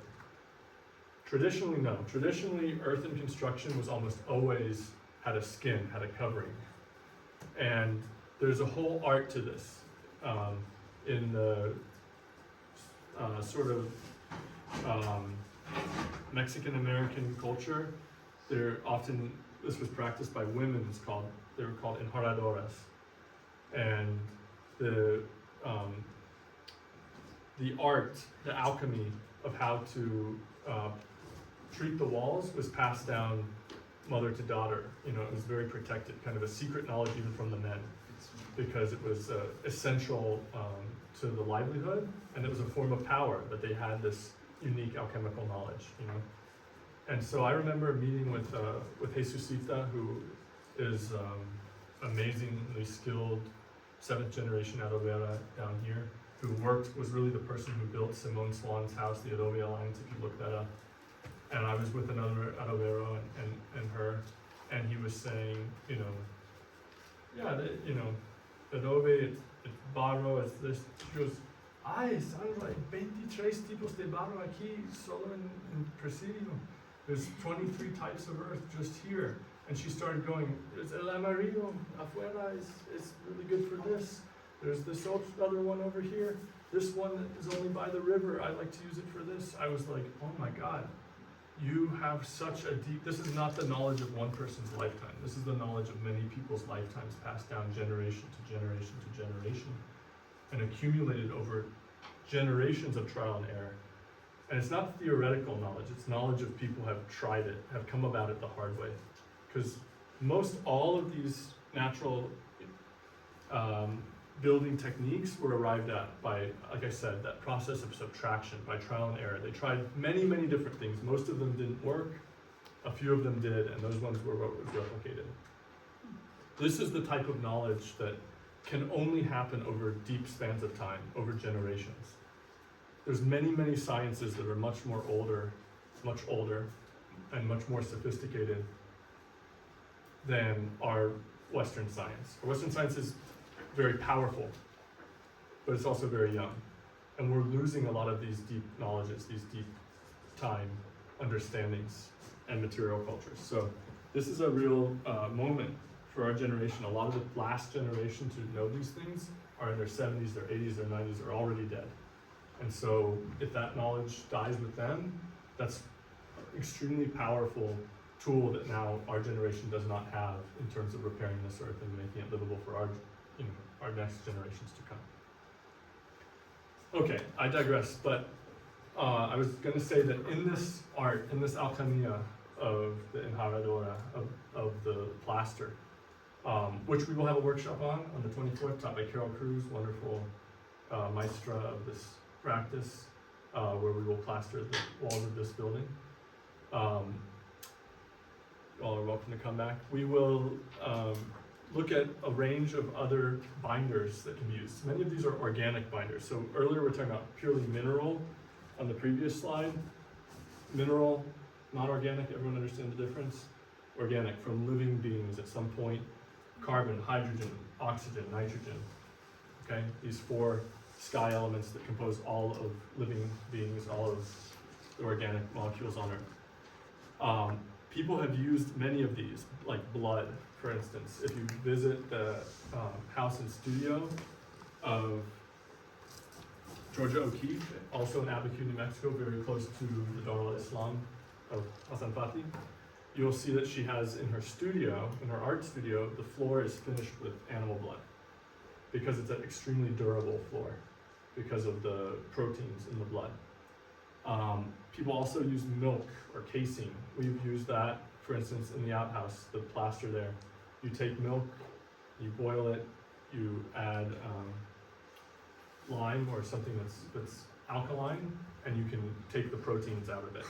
A: Traditionally, no. Traditionally, earthen construction was almost always had a skin, had a covering. And there's a whole art to this. In the Mexican-American culture, this was practiced by women, they were called enjaradoras. And the art, the alchemy of how to treat the walls was passed down mother to daughter. It was very protected, kind of a secret knowledge even from the men, because it was essential to the livelihood, and it was a form of power that they had this unique alchemical knowledge. And so I remember meeting with Jesucita, who is amazingly skilled 7th generation Adobera down here, who was really the person who built Simone Swan's house, the Adobe Alliance, if you look that up. And I was with another Adobero and her, and he was saying, you know, yeah, Adobe, it's barro, it's this. She goes, ay, Sandra, hay 23 tipos de barro aquí, solo en Presidio. There's 23 types of earth just here. And she started going, it's el amarillo, afuera is really good for this. There's this other one over here. This one is only by the river. I like to use it for this. I was like, oh my God, you have such a deep, this is not the knowledge of one person's lifetime. This is the knowledge of many people's lifetimes passed down generation to generation to generation and accumulated over generations of trial and error. And it's not theoretical knowledge, it's knowledge of people who have tried it, have come about it the hard way. Because most all of these natural building techniques were arrived at by, like I said, that process of subtraction, by trial and error. They tried many, many different things. Most of them didn't work, a few of them did, and those ones were what was replicated. This is the type of knowledge that can only happen over deep spans of time, over generations. There's many, many sciences that are much older, and much more sophisticated than our Western science. Our Western science is very powerful, but it's also very young. And we're losing a lot of these deep knowledges, these deep time understandings and material cultures. So this is a real moment for our generation. A lot of the last generation to know these things are in their 70s, their 80s, their 90s, are already dead. And so if that knowledge dies with them, that's an extremely powerful tool that now our generation does not have in terms of repairing this earth and making it livable for our next generations to come. Okay, I digress, but I was going to say that in this art, in this alchemia of the enjarradora, of the plaster, which we will have a workshop on the 24th, taught by Carol Cruz, wonderful maestra of this practice, where we will plaster the walls of this building. Y'all are welcome to come back. We will look at a range of other binders that can be used. Many of these are organic binders. So earlier we were talking about purely mineral on the previous slide. Mineral, not organic, everyone understand the difference? Organic, from living beings at some point. Carbon, hydrogen, oxygen, nitrogen. Okay, these 4 sky elements that compose all of living beings, all of the organic molecules on Earth. People have used many of these, like blood, for instance. If you visit the house and studio of Georgia O'Keeffe, also in Abiquiu, New Mexico, very close to the Dar al-Islam of Hassan Fatih, you'll see that she has in her studio, in her art studio, the floor is finished with animal blood because it's an extremely durable floor because of the proteins in the blood. People also use milk or casein. We've used that, for instance, in the outhouse, the plaster there. You take milk, you boil it, you add lime or something that's alkaline, and you can take the proteins out of it,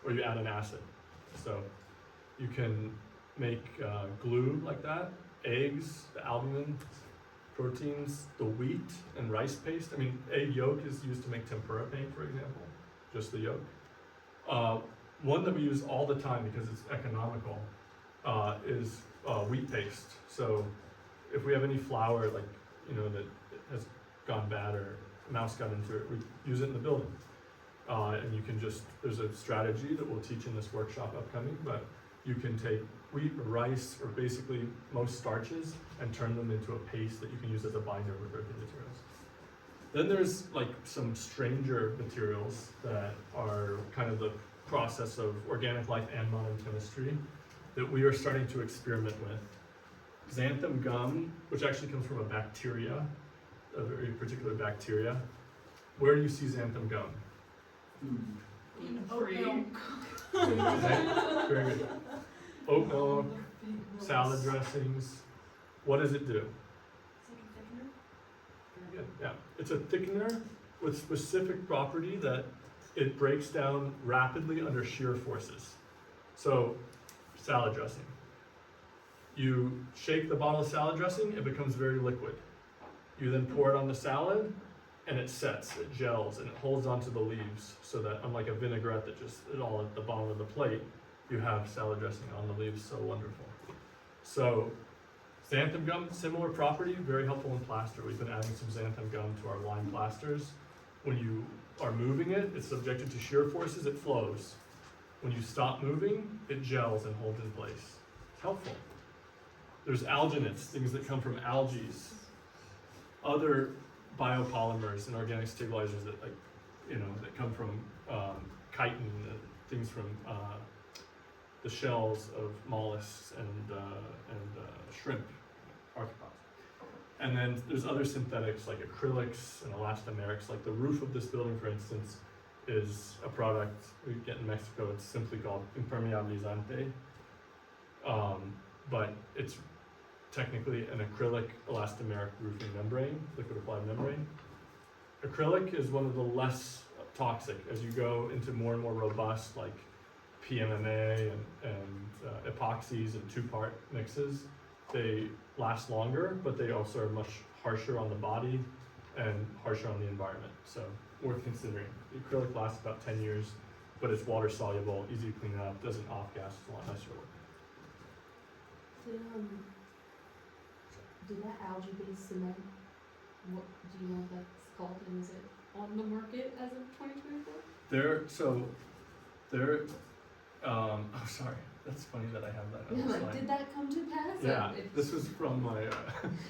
A: or you add an acid. So you can make glue like that, eggs, the albumin, proteins, the wheat and rice paste. I mean, egg yolk is used to make tempura paint, for example, just the yolk. One that we use all the time because it's economical is wheat paste. So if we have any flour, like, that has gone bad or a mouse got into it, we use it in the building. And you can there's a strategy that we'll teach in this workshop upcoming, but you can take wheat or rice or basically most starches and turn them into a paste that you can use as a binder with earthen materials. Then there's like some stranger materials that are kind of the process of organic life and modern chemistry that we are starting to experiment with. Xanthan gum, which actually comes from a bacteria, a very particular bacteria. Where do you see xanthan gum?
C: Oat milk.
A: Very good. Oat milk, salad dressings. What does it do?
C: It's like a thickener.
A: Very good. Yeah, it's a thickener with specific property that it breaks down rapidly under shear forces. So, salad dressing. You shake the bottle of salad dressing, it becomes very liquid. You then pour it on the salad, and it sets, it gels, and it holds onto the leaves, so that unlike a vinaigrette that just is all at the bottom of the plate, you have salad dressing on the leaves. So wonderful. So xanthan gum, similar property, very helpful in plaster. We've been adding some xanthan gum to our lime plasters. When you are moving it, it's subjected to shear forces, it flows. When you stop moving, it gels and holds in place. It's helpful. There's alginates, things that come from algae, other biopolymers and organic stabilizers that, like, that come from chitin, things from the shells of mollusks and shrimp, arthropods. And then there's other synthetics like acrylics and elastomerics. Like the roof of this building, for instance, is a product we get in Mexico. It's simply called impermeabilizante, but it's technically an acrylic elastomeric roofing membrane, liquid applied membrane. Acrylic is one of the less toxic as you go into more and more robust, like PMMA and epoxies and two-part mixes. They last longer, but they also are much harsher on the body and harsher on the environment. So worth considering. The acrylic lasts about 10 years, but it's water soluble, easy to clean up, doesn't off-gas, it's a lot nicer work.
C: Did that algae-based cement, what, do you know what that's called, and is it on the market as of 2024?
A: Oh sorry, that's funny that I have that on
C: Yeah,
A: the
C: like,
A: slide.
C: did that come to pass?
A: Yeah, this was from my,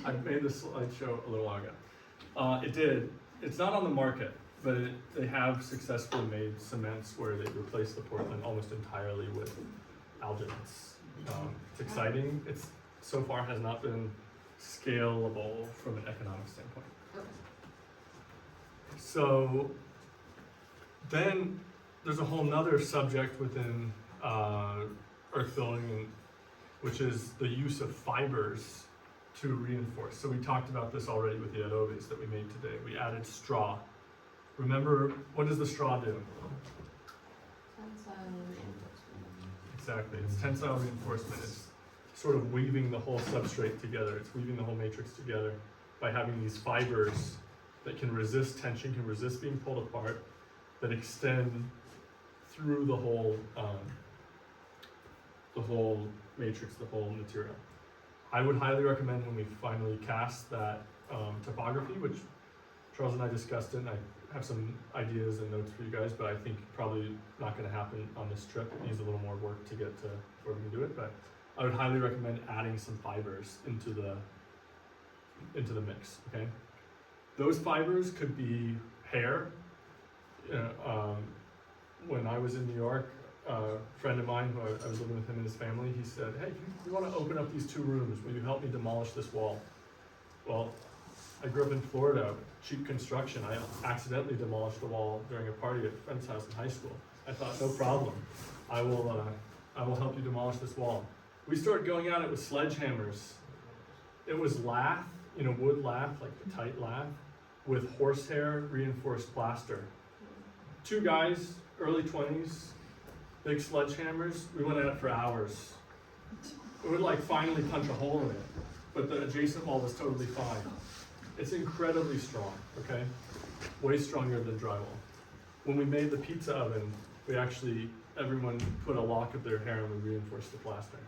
A: I made this slideshow a little while ago. It did. It's not on the market, but they have successfully made cements where they replace the Portland almost entirely with alginates. It's exciting. It's so far has not been scalable from an economic standpoint.
C: Okay.
A: So then there's a whole nother subject within earth building, which is the use of fibers to reinforce. So we talked about this already with the adobes that we made today. We added straw. Remember, what does the straw do?
C: Tensile reinforcement.
A: Exactly, it's tensile reinforcement. It's sort of weaving the whole substrate together. It's weaving the whole matrix together by having these fibers that can resist tension, can resist being pulled apart, that extend through the whole matrix, the whole material. I would highly recommend when we finally cast that topography, which Charles and I discussed it, and I have some ideas and notes for you guys, but I think probably not going to happen on this trip. It needs a little more work to get to where we can do it, but I would highly recommend adding some fibers into the mix, okay? Those fibers could be hair. When I was in New York, a friend of mine who I was living with him and his family, he said, hey, you want to open up these 2 rooms, will you help me demolish this wall? Well, I grew up in Florida, cheap construction. I accidentally demolished the wall during a party at a friend's house in high school. I thought, no problem, I will help you demolish this wall. We started going at it with sledgehammers. It was lath, wood lath, like the tight lath, with horsehair reinforced plaster. 2 guys, early 20s, big sledgehammers. We went at it for hours. We would finally punch a hole in it, but the adjacent wall was totally fine. It's incredibly strong, okay? Way stronger than drywall. When we made the pizza oven, everyone put a lock of their hair and we reinforced the plaster.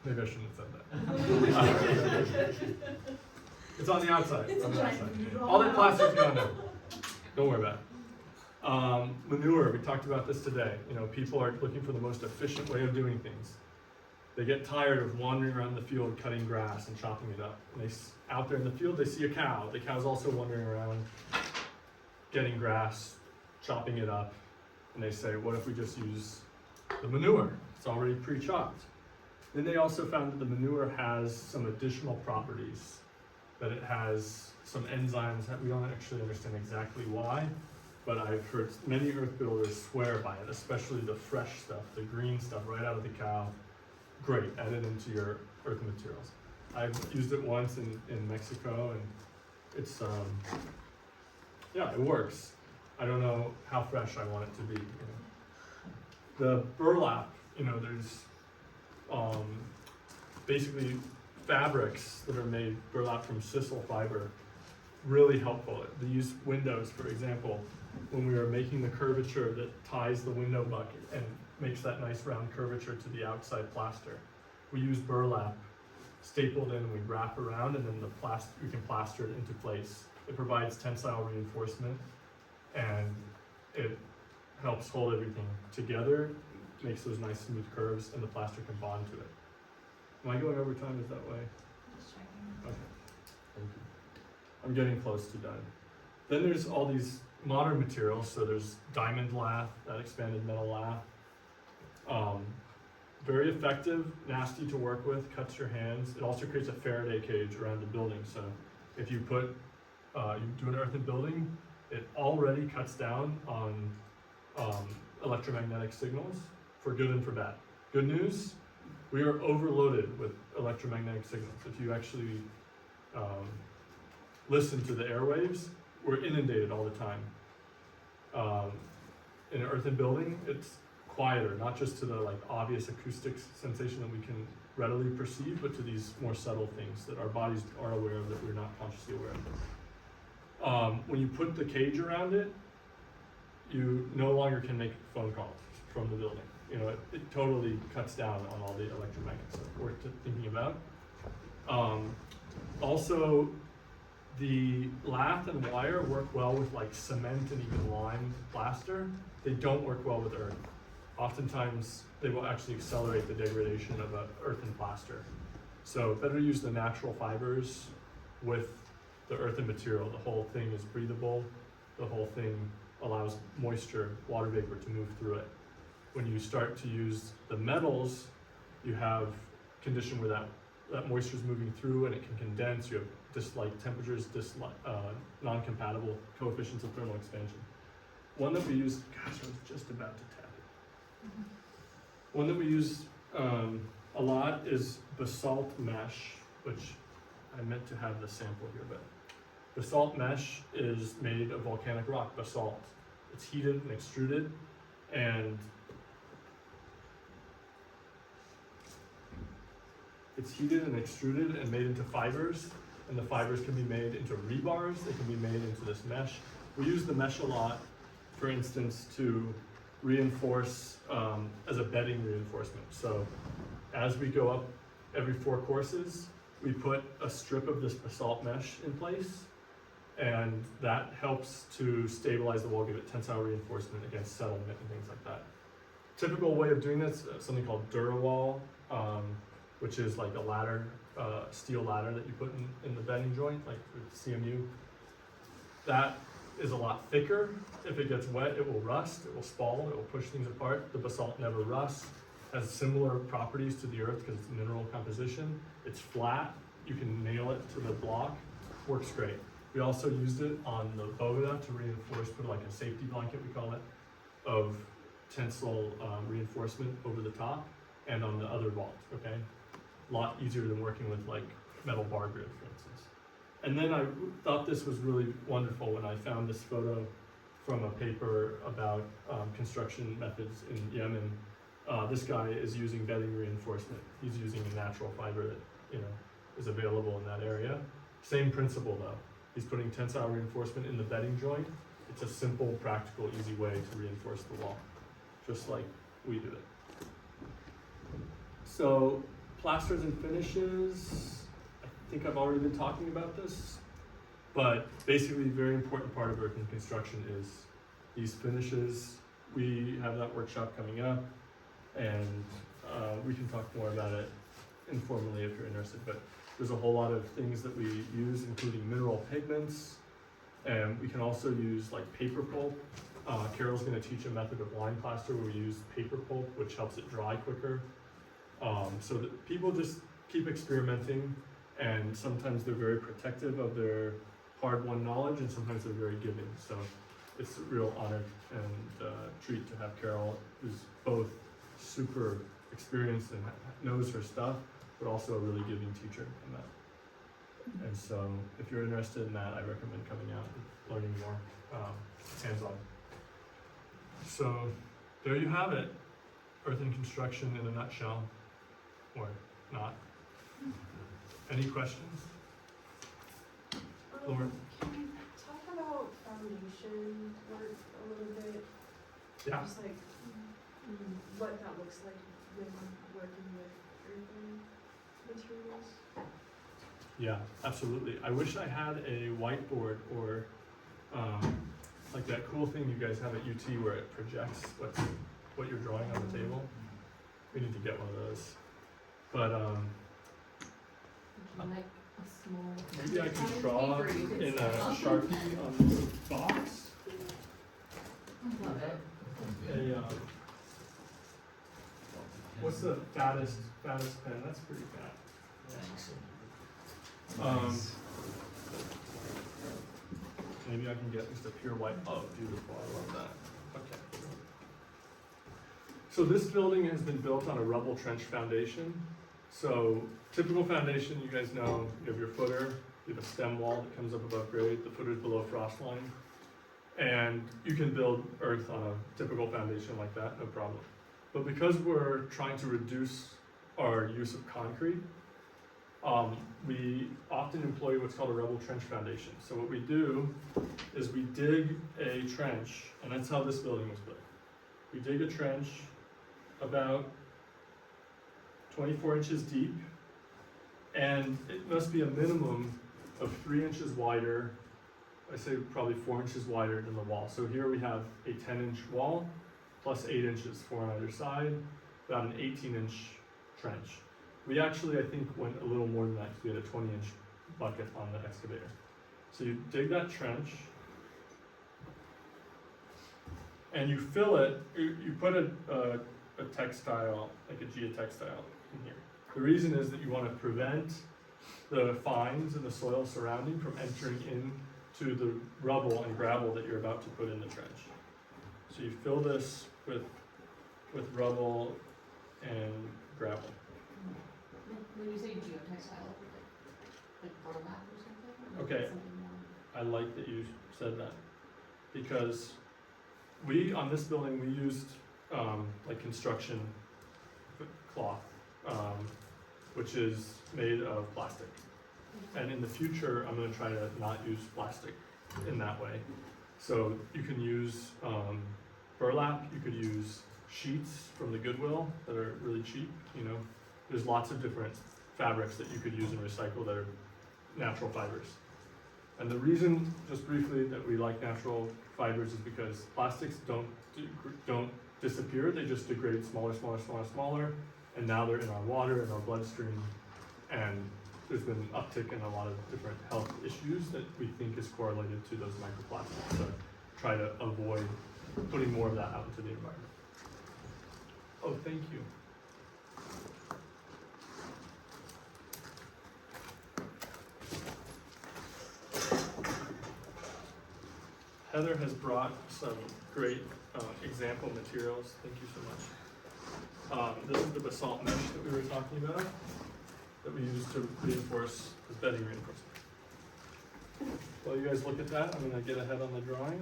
A: Maybe I shouldn't have said that. It's on the outside.
C: It's
A: on the
C: a
A: outside.
C: giant
A: All that plastic's gone now. Don't worry about it. Manure, we talked about this today. People are looking for the most efficient way of doing things. They get tired of wandering around the field cutting grass and chopping it up. And out there in the field, they see a cow. The cow's also wandering around getting grass, chopping it up. And they say, what if we just use the manure? It's already pre-chopped. Then they also found that the manure has some additional properties, that it has some enzymes that we don't actually understand exactly why, but I've heard many earth builders swear by it, especially the fresh stuff, the green stuff right out of the cow. Great, add it into your earth materials. I've used it once in Mexico, and it's, it works. I don't know how fresh I want it to be. The burlap, there's basically fabrics that are made burlap from sisal fiber, really helpful. These windows, for example, when we were making the curvature that ties the window bucket and makes that nice round curvature to the outside plaster, we use burlap stapled in, we wrap around, and then we can plaster it into place. It provides tensile reinforcement, and it helps hold everything together, makes those nice smooth curves, and the plaster can bond to it. Am I going over time? Is that way?
C: Just checking.
A: Okay, thank you. I'm getting close to done. Then there's all these modern materials. So there's diamond lath, that expanded metal lath. Very effective, nasty to work with, cuts your hands. It also creates a Faraday cage around the building. So if you you do an earthen building, it already cuts down on electromagnetic signals for good and for bad. Good news, we are overloaded with electromagnetic signals. If you actually listen to the airwaves, we're inundated all the time. In an earthen building, it's quieter, not just to the obvious acoustic sensation that we can readily perceive, but to these more subtle things that our bodies are aware of that we're not consciously aware of. When you put the cage around it, you no longer can make phone calls from the building. It totally cuts down on all the electromagnetic stuff worth thinking about. Also, the lath and wire work well with cement and even lime plaster. They don't work well with earth. Oftentimes, they will actually accelerate the degradation of an earthen plaster. So better use the natural fibers with the earthen material. The whole thing is breathable. The whole thing allows moisture, water vapor to move through it. When you start to use the metals, you have condition where that moisture is moving through and it can condense. You have dislike temperatures, non-compatible coefficients of thermal expansion. One that we use, gosh, I was just about to tap it. One that we use a lot is basalt mesh, which I meant to have the sample here, but basalt mesh is made of volcanic rock, basalt. It's heated and extruded, and made into fibers, and the fibers can be made into rebars. They can be made into this mesh. We use the mesh a lot, for instance, to reinforce as a bedding reinforcement. So as we go up every 4 courses, we put a strip of this basalt mesh in place, and that helps to stabilize the wall, give it tensile reinforcement against settlement and things like that. Typical way of doing this, something called Durawall, which is like a ladder, steel ladder that you put in the bedding joint, like with CMU. That is a lot thicker. If it gets wet, it will rust, it will spall, it will push things apart. The basalt never rusts, has similar properties to the earth because it's mineral composition. It's flat, you can nail it to the block, works great. We also used it on the boga to reinforce, put like a safety blanket, we call it, of tensile reinforcement over the top and on the other vault, okay? A lot easier than working with like metal bar grid, for instance. And then I thought this was really wonderful when I found this photo from a paper about construction methods in Yemen. This guy is using bedding reinforcement. He's using a natural fiber that is available in that area. Same principle though. He's putting tensile reinforcement in the bedding joint. It's a simple, practical, easy way to reinforce the wall, just like we do it. So plasters and finishes. I think I've already been talking about this, but basically a very important part of earthen construction is these finishes. We have that workshop coming up, and we can talk more about it informally if you're interested, but there's a whole lot of things that we use, including mineral pigments, and we can also use like paper pulp. Carol's going to teach a method of lime plaster where we use paper pulp, which helps it dry quicker. So that people just keep experimenting, and sometimes they're very protective of their hard-won knowledge, and sometimes they're very giving. So it's a real honor and treat to have Carol, who's both super experienced and knows her stuff, but also a really giving teacher in that. And so if you're interested in that, I recommend coming out and learning more hands-on. So there you have it, earthen construction in a nutshell, or not. Any questions? Lauren?
D: Can you talk about foundation work a little bit?
A: Yeah.
D: Just like what that looks like when working with earthen materials?
A: Yeah, absolutely. I wish I had a whiteboard or like that cool thing you guys have at UT where it projects what you're drawing on the table. We need to get one of those. But
C: Would you like a small?
A: maybe I can
C: pen
A: draw
C: paper you could
A: in a
C: sell?
A: Sharpie on the box.
C: Love it.
A: A what's the fattest pen? That's pretty fat. Maybe I can get just a pure white. Oh, beautiful! I love that. Okay. So this building has been built on a rubble trench foundation. So typical foundation, you guys know, you have your footer, you have a stem wall that comes up above grade, the footer is below frost line. And you can build earth on a typical foundation like that, no problem. But because we're trying to reduce our use of concrete, we often employ what's called a rubble trench foundation. So what we do is we dig a trench, and that's how this building was built. We dig a trench about 24 inches deep, and it must be a minimum of 3 inches wider. I say probably 4 inches wider than the wall. So here we have a 10-inch wall plus 8 inches, 4 on either side, about an 18-inch trench. We actually, I think, went a little more than that because we had a 20-inch bucket on the excavator. So you dig that trench, and you fill it, you put a textile, like a geotextile in here. The reason is that you want to prevent the fines in the soil surrounding from entering into the rubble and gravel that you're about to put in the trench. So you fill this with rubble and gravel.
C: When you say geotextile, like burlap or something? Or
A: Okay.
C: something more?
A: I like that you said that, because on this building, we used like construction cloth, which is made of plastic. And in the future, I'm gonna try to not use plastic in that way. So you can use burlap, you could use sheets from the Goodwill that are really cheap, you know. There's lots of different fabrics that you could use and recycle that are natural fibers. And the reason, just briefly, that we like natural fibers is because plastics don't disappear, they just degrade smaller, and now they're in our water, in our bloodstream, and there's been an uptick in a lot of different health issues that we think is correlated to those microplastics. So try to avoid putting more of that out into the environment. Oh, thank you. Heather has brought some great example materials. Thank you so much. This is the basalt mesh that we were talking about that we use to reinforce the bedding reinforcement. While you guys look at that, I'm going to get ahead on the drawing.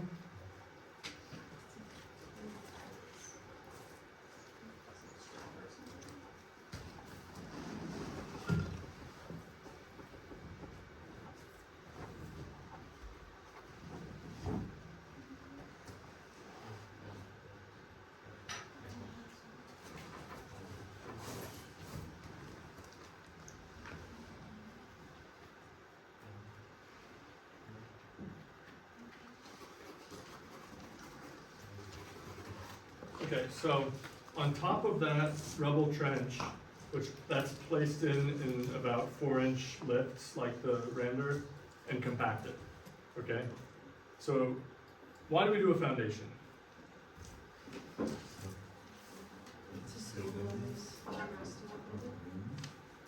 A: Okay, so on top of that rubble trench, which that's placed in about 4-inch lifts like the rammed and compacted, okay? So why do we do a foundation?
D: To stabilize the rest of the building.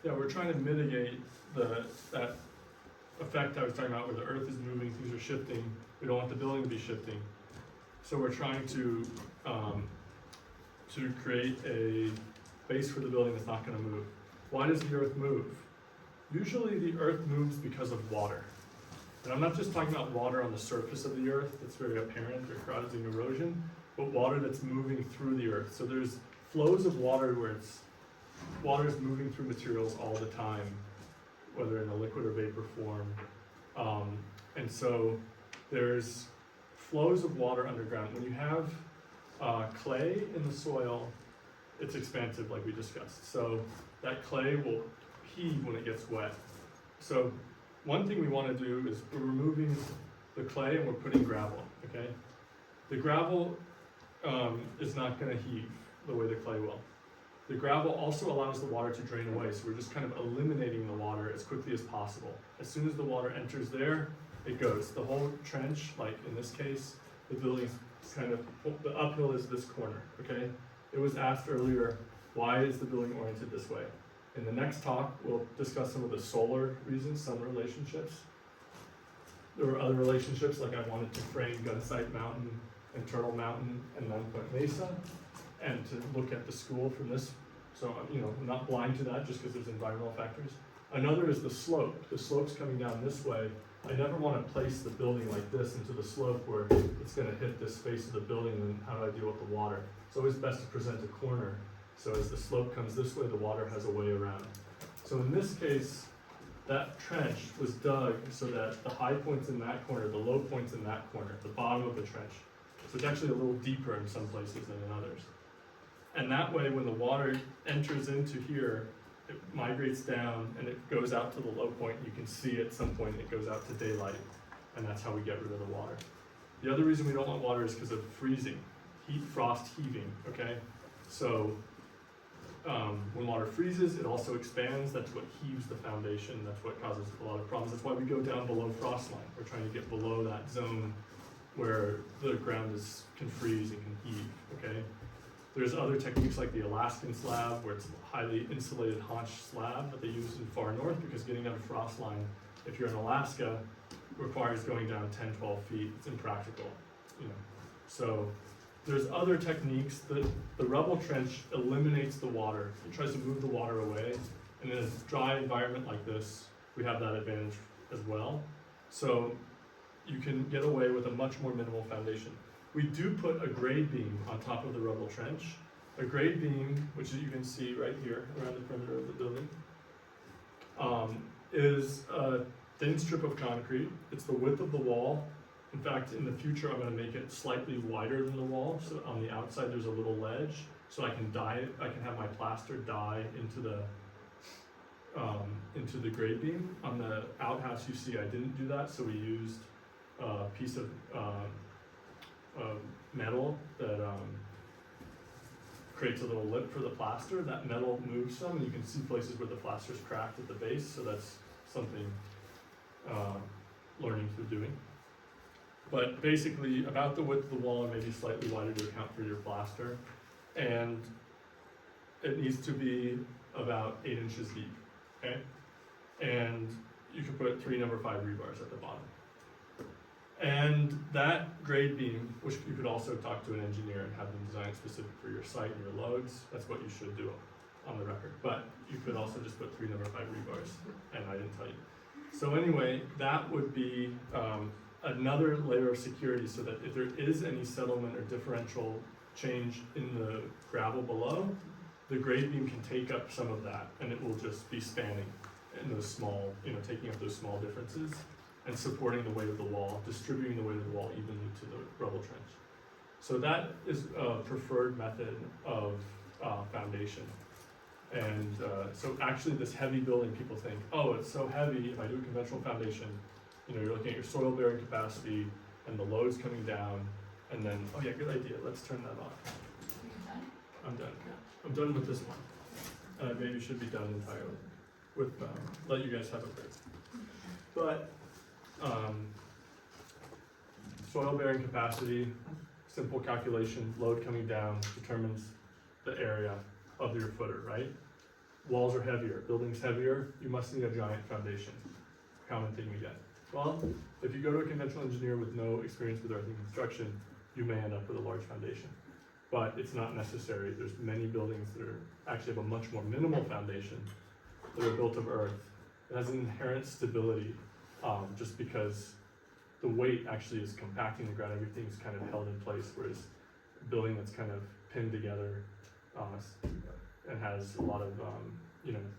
A: Yeah, we're trying to mitigate that effect I was talking about where the earth is moving, things are shifting. We don't want the building to be shifting. So we're trying to create a base for the building that's not going to move. Why does the earth move? Usually the earth moves because of water. And I'm not just talking about water on the surface of the earth that's very apparent or causing erosion, but water that's moving through the earth. So there's flows of water where water is moving through materials all the time. whether in a liquid or vapor form. And so there's flows of water underground. When you have clay in the soil, it's expansive like we discussed. So that clay will heave when it gets wet. So one thing we want to do is we're removing the clay and we're putting gravel, okay? The gravel is not going to heave the way the clay will. The gravel also allows the water to drain away, so we're just kind of eliminating the water as quickly as possible. As soon as the water enters there, it goes. The whole trench, like in this case, the building's kind of, the uphill is this corner, okay? It was asked earlier, why is the building oriented this way? In the next talk, we'll discuss some of the solar reasons, some relationships. There were other relationships, like I wanted to frame Gunsight Mountain and Turtle Mountain and Lone Point Mesa, and to look at the school from this. So, I'm not blind to that just because there's environmental factors. Another is the slope. The slope's coming down this way. I never want to place the building like this into the slope where it's going to hit this face of the building, and how do I deal with the water? It's always best to present a corner. So as the slope comes this way, the water has a way around. So in this case, that trench was dug so that the high point's in that corner, the low point's in that corner, the bottom of the trench. So it's actually a little deeper in some places than in others. And that way, when the water enters into here, it migrates down and it goes out to the low point. You can see at some point it goes out to daylight, and that's how we get rid of the water. The other reason we don't want water is because of freezing, heat, frost, heaving, okay? So when water freezes, it also expands. That's what heaves the foundation. That's what causes a lot of problems. That's why we go down below frost line. We're trying to get below that zone where the ground can freeze and can heave, okay? There's other techniques like the Alaskan slab, where it's a highly insulated haunch slab that they use in far north, because getting down to frost line, if you're in Alaska, requires going down 10, 12 feet. It's impractical, So there's other techniques. The rubble trench eliminates the water. It tries to move the water away. And in a dry environment like this, we have that advantage as well. So you can get away with a much more minimal foundation. We do put a grade beam on top of the rubble trench. A grade beam, which you can see right here around the perimeter of the building, is a thin strip of concrete. It's the width of the wall. In fact, in the future, I'm going to make it slightly wider than the wall. So on the outside, there's a little ledge, so I can have my plaster die into the grade beam. On the outhouse, you see, I didn't do that, so we used a piece of metal that creates a little lip for the plaster. That metal moves some, and you can see places where the plaster's cracked at the base, so that's something learning through doing. But basically, about the width of the wall, and maybe slightly wider to account for your plaster, and it needs to be about 8 inches deep, okay? And you can put 3 number 5 rebars at the bottom. And that grade beam, which you could also talk to an engineer and have them design it specific for your site and your loads, that's what you should do on the record. But you could also just put 3 number 5 rebars, and I didn't tell you. So anyway, that would be another layer of security, so that if there is any settlement or differential change in the gravel below, the grade beam can take up some of that, and it will just be spanning in those small, taking up those small differences, and supporting the weight of the wall, distributing the weight of the wall evenly to the rubble trench. So that is a preferred method of foundation. And so actually this heavy building, people think, oh, it's so heavy, if I do a conventional foundation, you're looking at your soil bearing capacity and the loads coming down, and then, oh yeah, good idea, let's turn that off. I'm done. I'm done with this one. Maybe should be done entirely. Let you guys have a break. But soil bearing capacity, simple calculation, load coming down determines the area of your footer, right? Walls are heavier, building's heavier, you must need a giant foundation. Common thing we get. Well, if you go to a conventional engineer with no experience with earthing construction, you may end up with a large foundation. But it's not necessary. There's many buildings that actually have a much more minimal foundation that are built of earth. It has an inherent stability, just because the weight actually is compacting the ground. Everything's kind of held in place, whereas a building that's kind of pinned together and has a lot of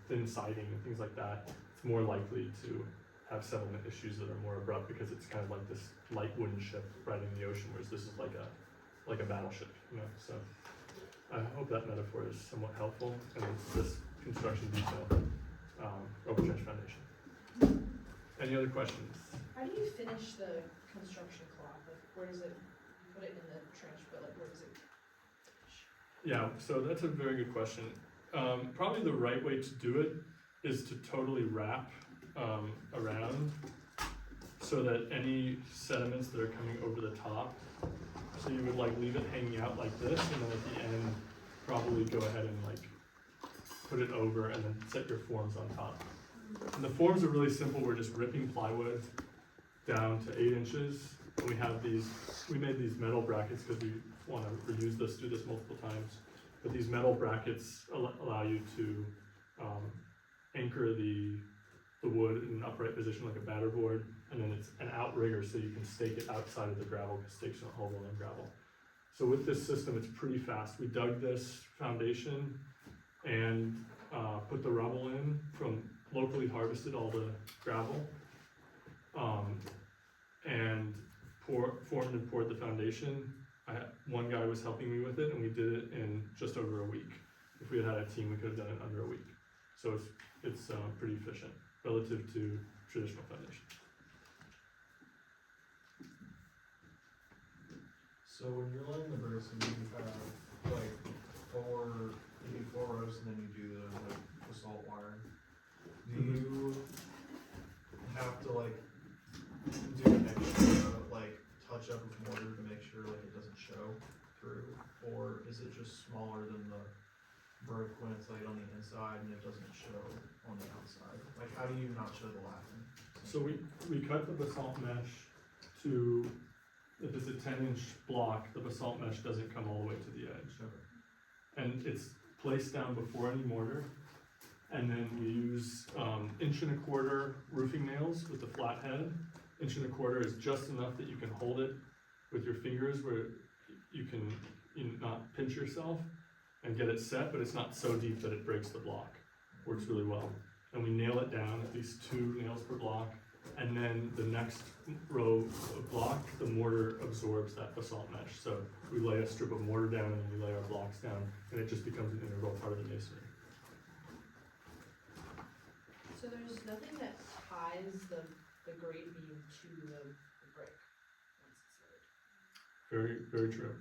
A: thin siding and things like that, it's more likely to have settlement issues that are more abrupt because it's kind of like this light wooden ship riding the ocean, whereas this is like a battleship, you know. So I hope that metaphor is somewhat helpful, and it's this construction detail, overtrench foundation. Any other questions?
E: How do you finish the construction cloth? Like, where does it, you put it in the trench, but like, where does it finish?
A: Yeah, so that's a very good question. Probably the right way to do it is to totally wrap around so that any sediments that are coming over the top, so you would like leave it hanging out like this, and then at the end probably go ahead and like put it over and then set your forms on top. And the forms are really simple. We're just ripping plywood down to 8 inches. And we made these metal brackets because we want to reuse this, do this multiple times. But these metal brackets allow you to anchor the wood in an upright position like a batter board, and then it's an outrigger so you can stake it outside of the gravel because stakes don't hold well in gravel. So with this system, it's pretty fast. We dug this foundation and put the rubble in from locally harvested all the gravel, and formed and poured the foundation. One guy was helping me with it, and we did it in just over a week. If we had had a team, we could have done it under a week. So it's pretty efficient relative to traditional foundation.
F: So when you're laying the bricks and you have like you do 4 rows and then you do the basalt wiring, do you have to like do an extra like touch up of mortar to make sure like it doesn't show through, or is it just smaller than the brick when it's laid on the inside and it doesn't show on the outside? Like, how do you not show the laughing?
A: So we cut the basalt mesh to, if it's a 10-inch block, the basalt mesh doesn't come all the way to the edge.
F: Okay.
A: And it's placed down before any mortar. And then we use 1.25 inch roofing nails with the flat head. 1.25 inch is just enough that you can hold it with your fingers where you can not pinch yourself and get it set, but it's not so deep that it breaks the block. Works really well. And we nail it down, at least 2 nails per block. And then the next row of block, the mortar absorbs that basalt mesh. So we lay a strip of mortar down and then we lay our blocks down, and it just becomes an integral part of the masonry.
E: So there's nothing that ties the grade beam to the brick once it's laid.
A: Very, very true.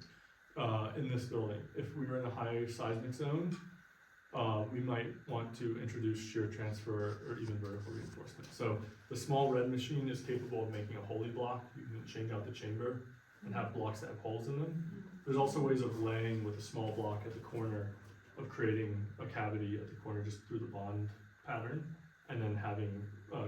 A: In this building, if we were in a high seismic zone, we might want to introduce shear transfer or even vertical reinforcement. So the small red machine is capable of making a Holy block. You can change out the chamber and have blocks that have holes in them. There's also ways of laying with a small block at the corner, of creating a cavity at the corner just through the bond pattern, and then having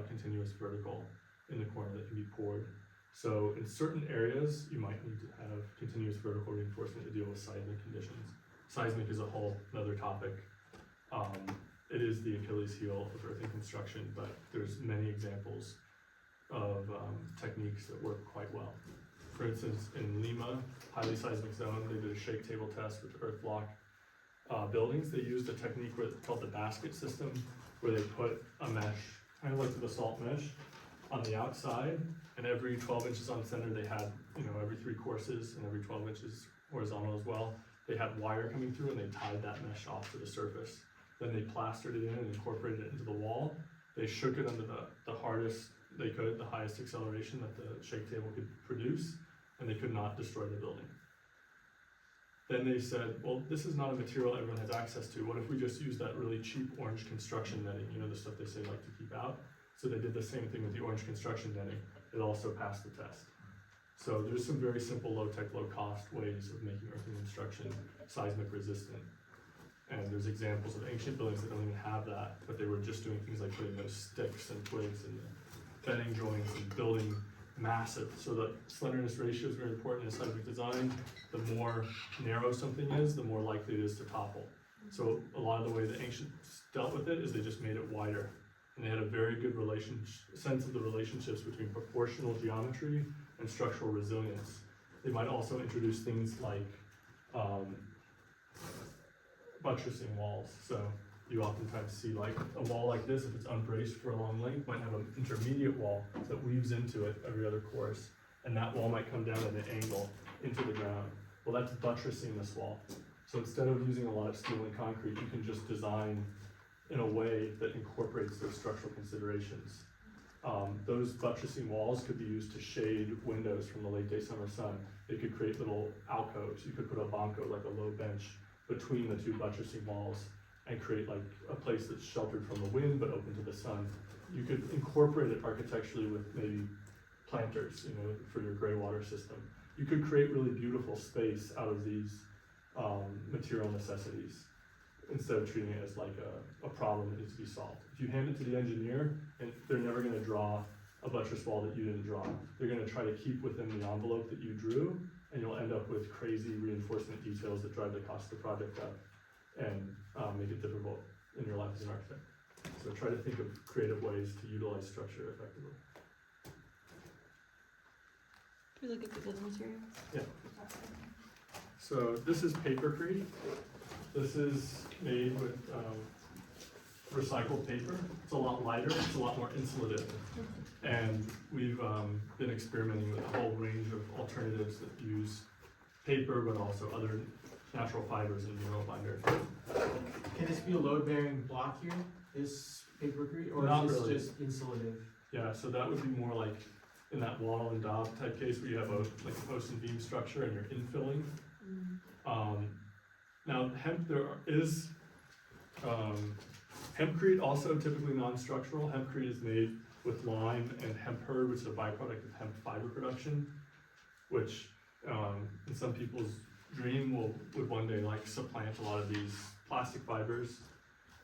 A: continuous vertical in the corner that can be poured. So in certain areas, you might need to have continuous vertical reinforcement to deal with seismic conditions. Seismic is a whole another topic. It is the Achilles heel of earthen construction, but there's many examples of techniques that work quite well. For instance, in Lima, highly seismic zone, they did a shake table test with earth block buildings. They used a technique called the basket system, where they put a mesh, kind of like the basalt mesh, on the outside, and every 12 inches on center they had, every 3 courses, and every 12 inches horizontal as well, they had wire coming through, and they tied that mesh off to the surface. Then they plastered it in and incorporated it into the wall. They shook it under the hardest they could, the highest acceleration that the shake table could produce, and they could not destroy the building. Then they said, well, this is not a material everyone has access to. What if we just use that really cheap orange construction netting, the stuff they say like to keep out? So they did the same thing with the orange construction netting. It also passed the test. So there's some very simple, low-tech, low-cost ways of making earthen construction seismic resistant. And there's examples of ancient buildings that don't even have that, but they were just doing things like putting those sticks and twigs and bedding joints and building massive. So the slenderness ratio is very important in seismic design. The more narrow something is, the more likely it is to topple. So a lot of the way the ancients dealt with it is they just made it wider. And they had a very good sense of the relationships between proportional geometry and structural resilience. They might also introduce things like buttressing walls. So you oftentimes see like a wall like this, if it's unbraced for a long length, might have an intermediate wall that weaves into it every other course, and that wall might come down at an angle into the ground. Well, that's buttressing this wall. So instead of using a lot of steel and concrete, you can just design in a way that incorporates those structural considerations. Those buttressing walls could be used to shade windows from the late day summer sun. They could create little alcoves. You could put a banco, like a low bench, between the two buttressing walls and create like a place that's sheltered from the wind but open to the sun. You could incorporate it architecturally with maybe planters, you know, for your gray water system. You could create really beautiful space out of these material necessities instead of treating it as like a problem that needs to be solved. If you hand it to the engineer, and they're never gonna draw a buttress wall that you didn't draw. They're gonna try to keep within the envelope that you drew, and you'll end up with crazy reinforcement details that drive the cost of the project up and make it difficult in your life as an architect. So try to think of creative ways to utilize structure effectively.
G: Do we look at the building materials?
A: Yeah. So this is papercrete. This is made with recycled paper. It's a lot lighter, it's a lot more insulative. And we've been experimenting with a whole range of alternatives that use paper, but also other natural fibers and mineral binders.
B: Can this be a load-bearing block here, this papercrete, or
A: Not
B: is this
A: really.
B: just insulative?
A: Yeah, so that would be more like in that wall and daub type case where you have like a post and beam structure and you're infilling. Now there is hempcrete, also typically non-structural. Hempcrete is made with lime and hemp hurd, which is a byproduct of hemp fiber production, which in some people's dream would one day like supplant a lot of these plastic fibers,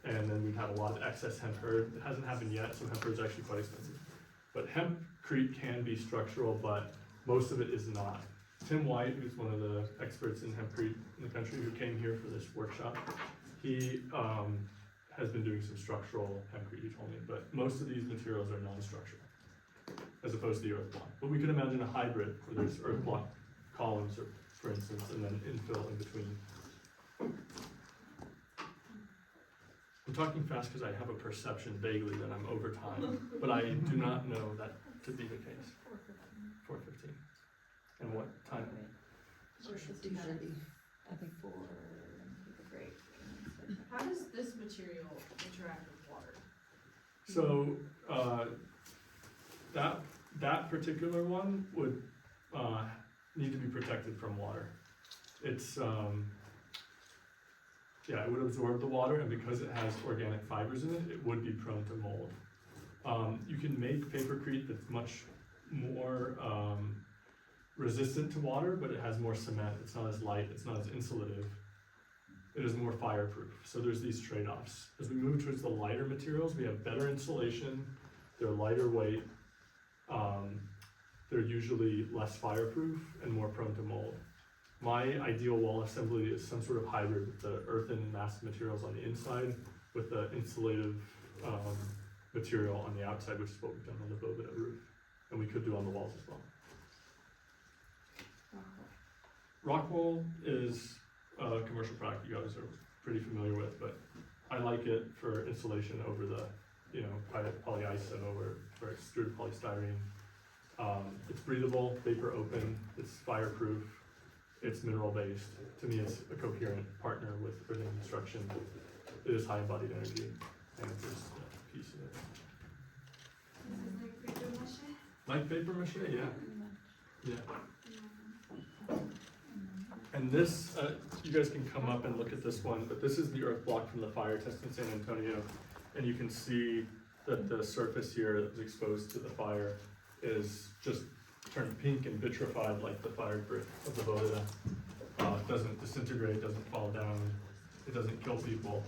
A: and then we'd have a lot of excess hemp hurd. It hasn't happened yet, so hemp hurd is actually quite expensive. But hempcrete can be structural, but most of it is not. Tim White, who's one of the experts in hempcrete in the country, who came here for this workshop, he has been doing some structural hempcrete, he told me, but most of these materials are non-structural, as opposed to the earth block. But we could imagine a hybrid where there's earth block columns, or, for instance, and then infill in between. I'm talking fast because I have a perception vaguely that I'm over time, but I do not know that to be the case. 4:15. And what time?
G: Or 2:30, I think, for take a break.
E: How does this material interact with water?
A: So, that particular one would, need to be protected from water. It's, yeah, it would absorb the water, and because it has organic fibers in it, it would be prone to mold. You can make papercrete that's much more, resistant to water, but it has more cement. It's not as light, it's not as insulative. It is more fireproof. So there's these trade-offs. As we move towards the lighter materials, we have better insulation, they're lighter weight, they're usually less fireproof and more prone to mold. My ideal wall assembly is some sort of hybrid with the earthen mass materials on the inside with the insulative material on the outside, which is what we've done on the Boveda roof. And we could do on the walls as well. Rockwool is a commercial product you guys are pretty familiar with, but I like it for insulation over the, you know, polyiso or for extruded polystyrene. It's breathable, vapor open, it's fireproof, it's mineral based. To me, it's a coherent partner with earthing construction. It is high embodied energy, and it's just a piece of it.
D: This is like paper mache?
A: Like paper mache, yeah. Yeah. And this, you guys can come up and look at this one, but this is the earth block from the fire test in San Antonio. And you can see that the surface here that was exposed to the fire is just turned pink and vitrified like the fire brick of the Boveda. It doesn't disintegrate, doesn't fall down, it doesn't kill people.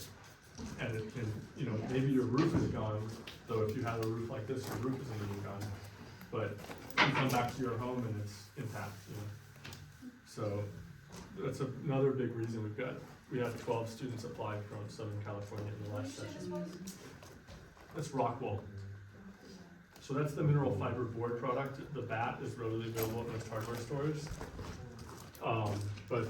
A: And it can, you know, maybe your roof is gone, though if you have a roof like this, your roof isn't even gone. But you come back to your home and it's intact, you know. So that's another big reason we had 12 students apply from Southern California in the last session. That's Rockwool. So that's the mineral fiber board product. The bat is readily available at most hardware stores. But